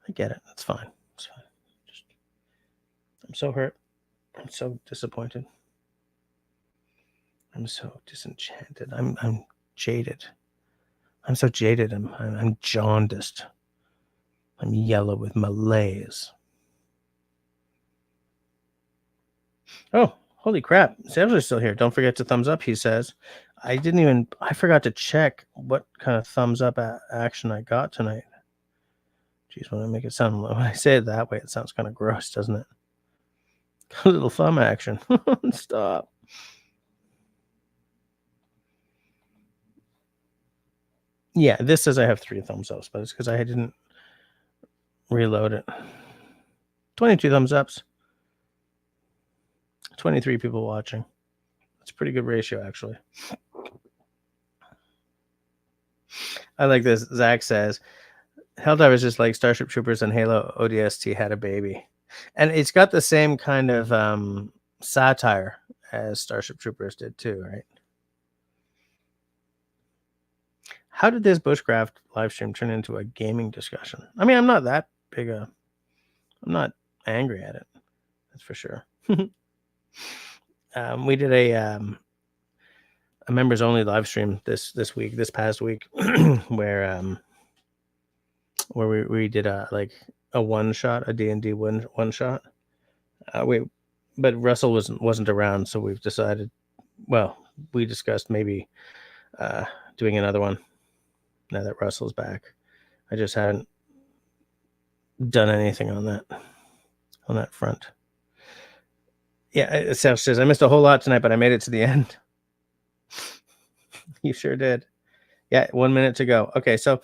I get it. That's fine. It's fine. I'm so hurt. I'm so disappointed. I'm so disenchanted. I'm jaded. I'm so jaded. I'm jaundiced. I'm yellow with malaise. Oh, holy crap. Sam's still here. Don't forget to thumbs up, he says. I forgot to check what kind of thumbs up action I got tonight. Jeez, when I make it sound, when I say it that way, it sounds kind of gross, doesn't it? A little thumb action. Stop. Yeah, this says I have 3 thumbs ups, but it's because I didn't reload it. 22 thumbs ups. 23 people watching. That's a pretty good ratio, actually. I like this. Zach says, Helldivers just like Starship Troopers and Halo ODST had a baby. And it's got the same kind of satire as Starship Troopers did too, right? How did this bushcraft live stream turn into a gaming discussion? I mean, I'm not that big I'm not angry at it. That's for sure. We did a members only live stream this past week, where we did a one shot, a D&D one shot. But Russell wasn't around, so we've decided. Well, we discussed maybe doing another one now that Russell's back. I just haven't done anything on that front. Yeah, Seth says, I missed a whole lot tonight, but I made it to the end. You sure did. Yeah, 1 minute to go. Okay, so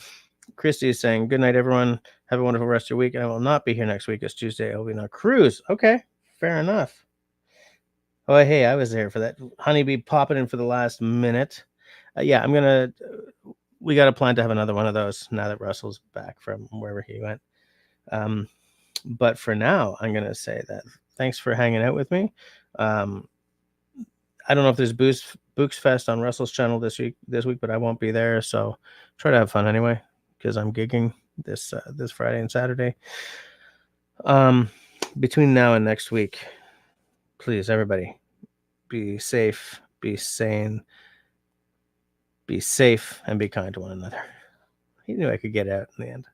Christy is saying, good night, everyone. Have a wonderful rest of your week. I will not be here next week. It's Tuesday. I'll be on a cruise. Okay, fair enough. Oh, hey, I was there for that. Honeybee popping in for the last minute. Yeah, we got a plan to have another one of those now that Russell's back from wherever he went. But for now, I'm going to say that thanks for hanging out with me. I don't know if there's Books Fest on Russell's channel this week, but I won't be there. So try to have fun anyway, because I'm gigging this Friday and Saturday. Between now and next week, please, everybody, be safe, be sane, be safe, and be kind to one another. He knew I could get out in the end.